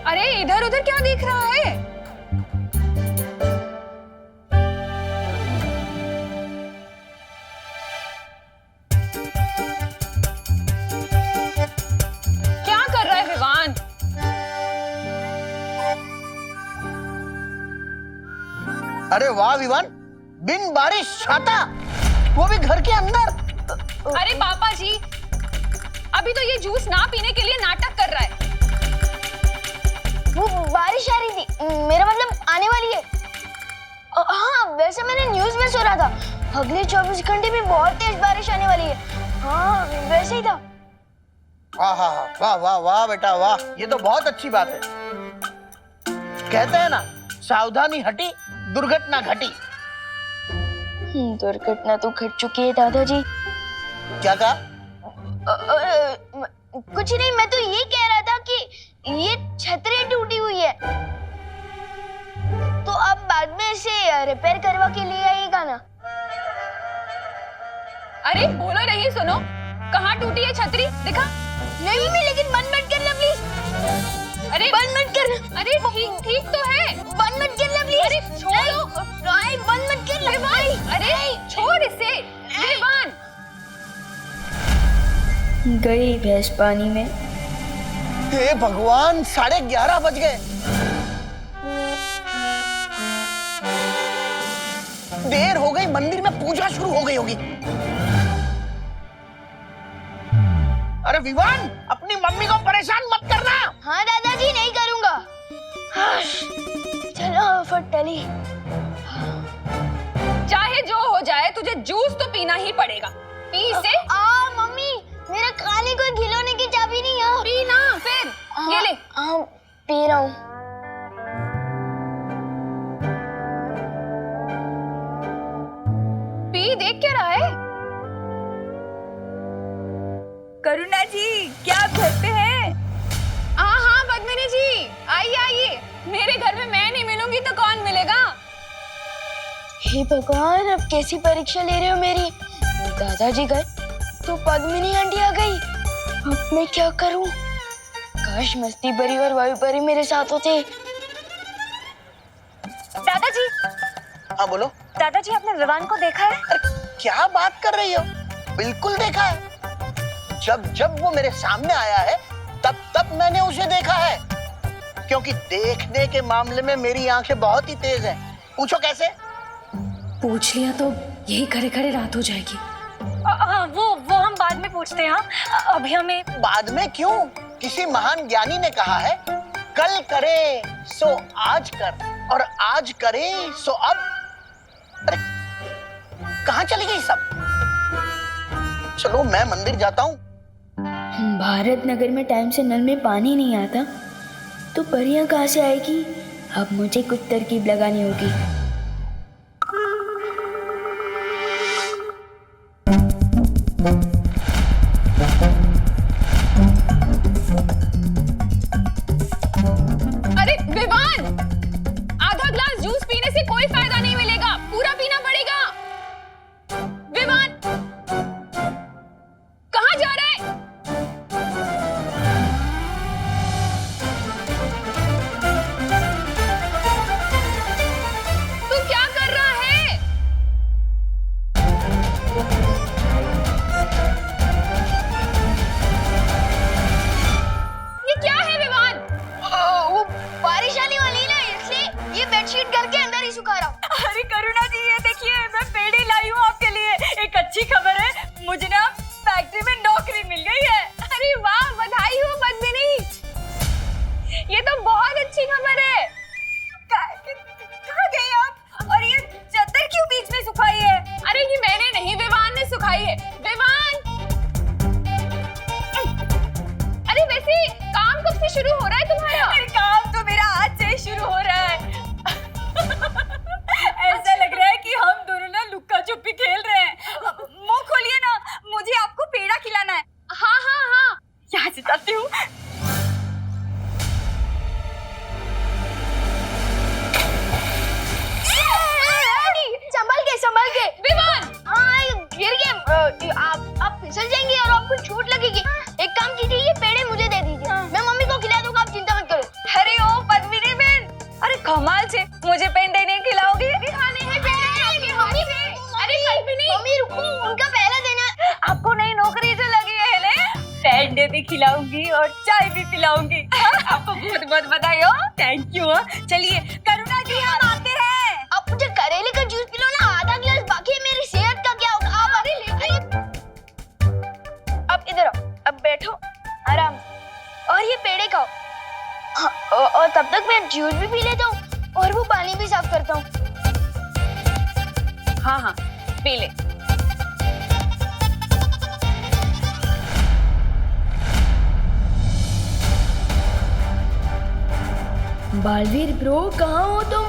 अरे इधर उधर क्या देख रहा है? क्या कर रहा है विवान?
अरे वाह विवान, बिन बारिश छाता, वो भी घर के अंदर।
अरे पापा जी, अभी तो ये जूस ना पीने के लिए नाटक कर रहा है।
वो बारिश आ रही थी, मेरा मतलब आने वाली है। हाँ वैसे मैंने न्यूज़ में सुना था अगले 24 घंटे में बहुत तेज बारिश आने वाली है। हाँ वैसे ही था।
वाह वाह वाह बेटा वाह, ये तो बहुत अच्छी बात है। कहते हैं ना, सावधानी हटी दुर्घटना घटी।
दुर्घटना तो घट चुकी है दादाजी।
क्या कहा?
कुछ नहीं, मैं तो ये कह रहा था कि ये छतरी टूटी हुई है तो अब बाद में इसे रिपेयर करवा के लिए आएगा ना।
अरे बोलो नहीं, सुनो, कहाँ टूटी है छतरी? दिखा।
नहीं मैं, लेकिन बंद मत करना प्लीज।
अरे
बंद मत करना।
अरे ठीक तो है,
बंद मत करना प्लीज।
अरे छोड़ो।
भाई बंद मत कर
विवान, अरे छोड़ इसे। विवान,
गई भैंस पानी में।
हे भगवान, 11:30 बज गए। देर हो गई, मंदिर में पूजा शुरू हो गई होगी। अरे विवान, अपनी मम्मी को परेशान मत करना।
हाँ दादाजी, नहीं करूंगा।
चलो फटली।
चाहे जो हो जाए तुझे जूस तो पीना ही पड़ेगा। पी इसे।
मम्मी, मेरा खाने को खिलौने की चाबी नहीं है।
पी ना फिर। ये ले।
पी रहा हूँ।
पी, देख क्या रहा है?
करुणा जी, क्या आप घर पे हैं?
हाँ पद्मिनी जी, आइए आइए। मेरे घर में मैं नहीं मिलूंगी तो कौन मिलेगा?
हे भगवान, अब कैसी परीक्षा ले रहे हो मेरी? दादाजी गए तो पद्मिनी आंटी आ गई। अब मैं क्या करूं? काश मस्ती परी और वायु परी मेरे साथ होते।
दादाजी।
हाँ बोलो।
दादाजी, आपने विवान को देखा है?
अरे क्या बात कर रही हो? बिल्कुल देखा है। जब वो मेरे सामने आया है तब मैंने उसे देखा है। क्योंकि देखने के मामले में मेरी आंखें बहुत ही तेज हैं। पूछो कैसे?
पूछ लिया तो यही खड़े खड़े रात हो जाएगी।
वो हम बाद में पूछते हैं। अभी हमें।
बाद में क्यों? किसी महान ज्ञानी ने कहा है, कल करे सो आज कर और आज करे सो अब। अरे कहाँ चली गई सब? चलो मैं मंदिर जाता हूँ।
भारत नगर में टाइम से नल में पानी नहीं आता तो परियां कहाँ से आएगी? अब मुझे कुछ तरकीब लगानी होगी।
अरे विवान, आधा ग्लास जूस पीने से कोई फायदा नहीं मिलेगा, पूरा पीना पड़ेगा। विवान, कहाँ जा रहा है? तू क्या कर रहा है? ये क्या है विवान?
वो बारिश आने वाली है ना, इसलिए ये बेडशीट घर के अंदर ही सुखा रहा हूँ।
अरे करुणा जी, ये देखिए, मैं पेड़ी लाई हूँ आपके लिए। एक अच्छी खबर है, मुझे ना फैक्ट्री में नौकरी मिल गई है।
अरे वाह, बधाई हो पद्मिनी। ये तो बहुत अच्छी खबर है।
कहाँ गई आप? और ये चादर क्यों बीच में सुखाई है?
अरे ये मैंने नहीं, विवान ने सुखाई है। विवान, अरे वैसे काम कब से शुरू हो रहा है तुम्हारा?
अरे काम तो मेरा आज से ही शुरू हो रहा है। ऐसा लग रहा है कि हम दोनों ना लुक्का छुपी खेल रहे हैं। मुंह खोलिए ना, मुझे आपको पेड़ा खिलाना है।
हाँ।
यहाँ से जाती हूँ।
संभल के
विवान।
हाँ, गिर गए। आप फिसल जाएंगे और आपको चोट लगेगी। एक काम कीजिए, ये पेड़े मुझे दे दीजिए। मैं मम्मी को खिला दूंगा, आप चिंता मत करो।
अरे ओ पद्मिनी बहन, अरे कमाल से मुझे पेंडे नहीं खिलाओगी?
खाने हैं पेड़े आपके हाथ से। अरे पद्मिनी,
मम्मी रुको, उनका पहला देना।
आपको नई नौकरी जो लगी है ना, पेंडे भी खिलाऊंगी और चाय भी पिलाऊंगी। आपको बहुत बहुत बधाई हो। Thank you. चलिए करुणा जी, हम आते हैं।
आप मुझे करेले का जूस पिलो ना, आधा गिलास बाकी है। मेरी सेहत का क्या होगा? आप अरे अब इधर आओ, अब बैठो आराम और ये पेड़े खाओ। और तब तक मैं जूस भी पी लेता हूँ और वो पानी भी साफ करता हूँ।
हाँ, पी ले।
बालवीर ब्रो, कहाँ हो तुम?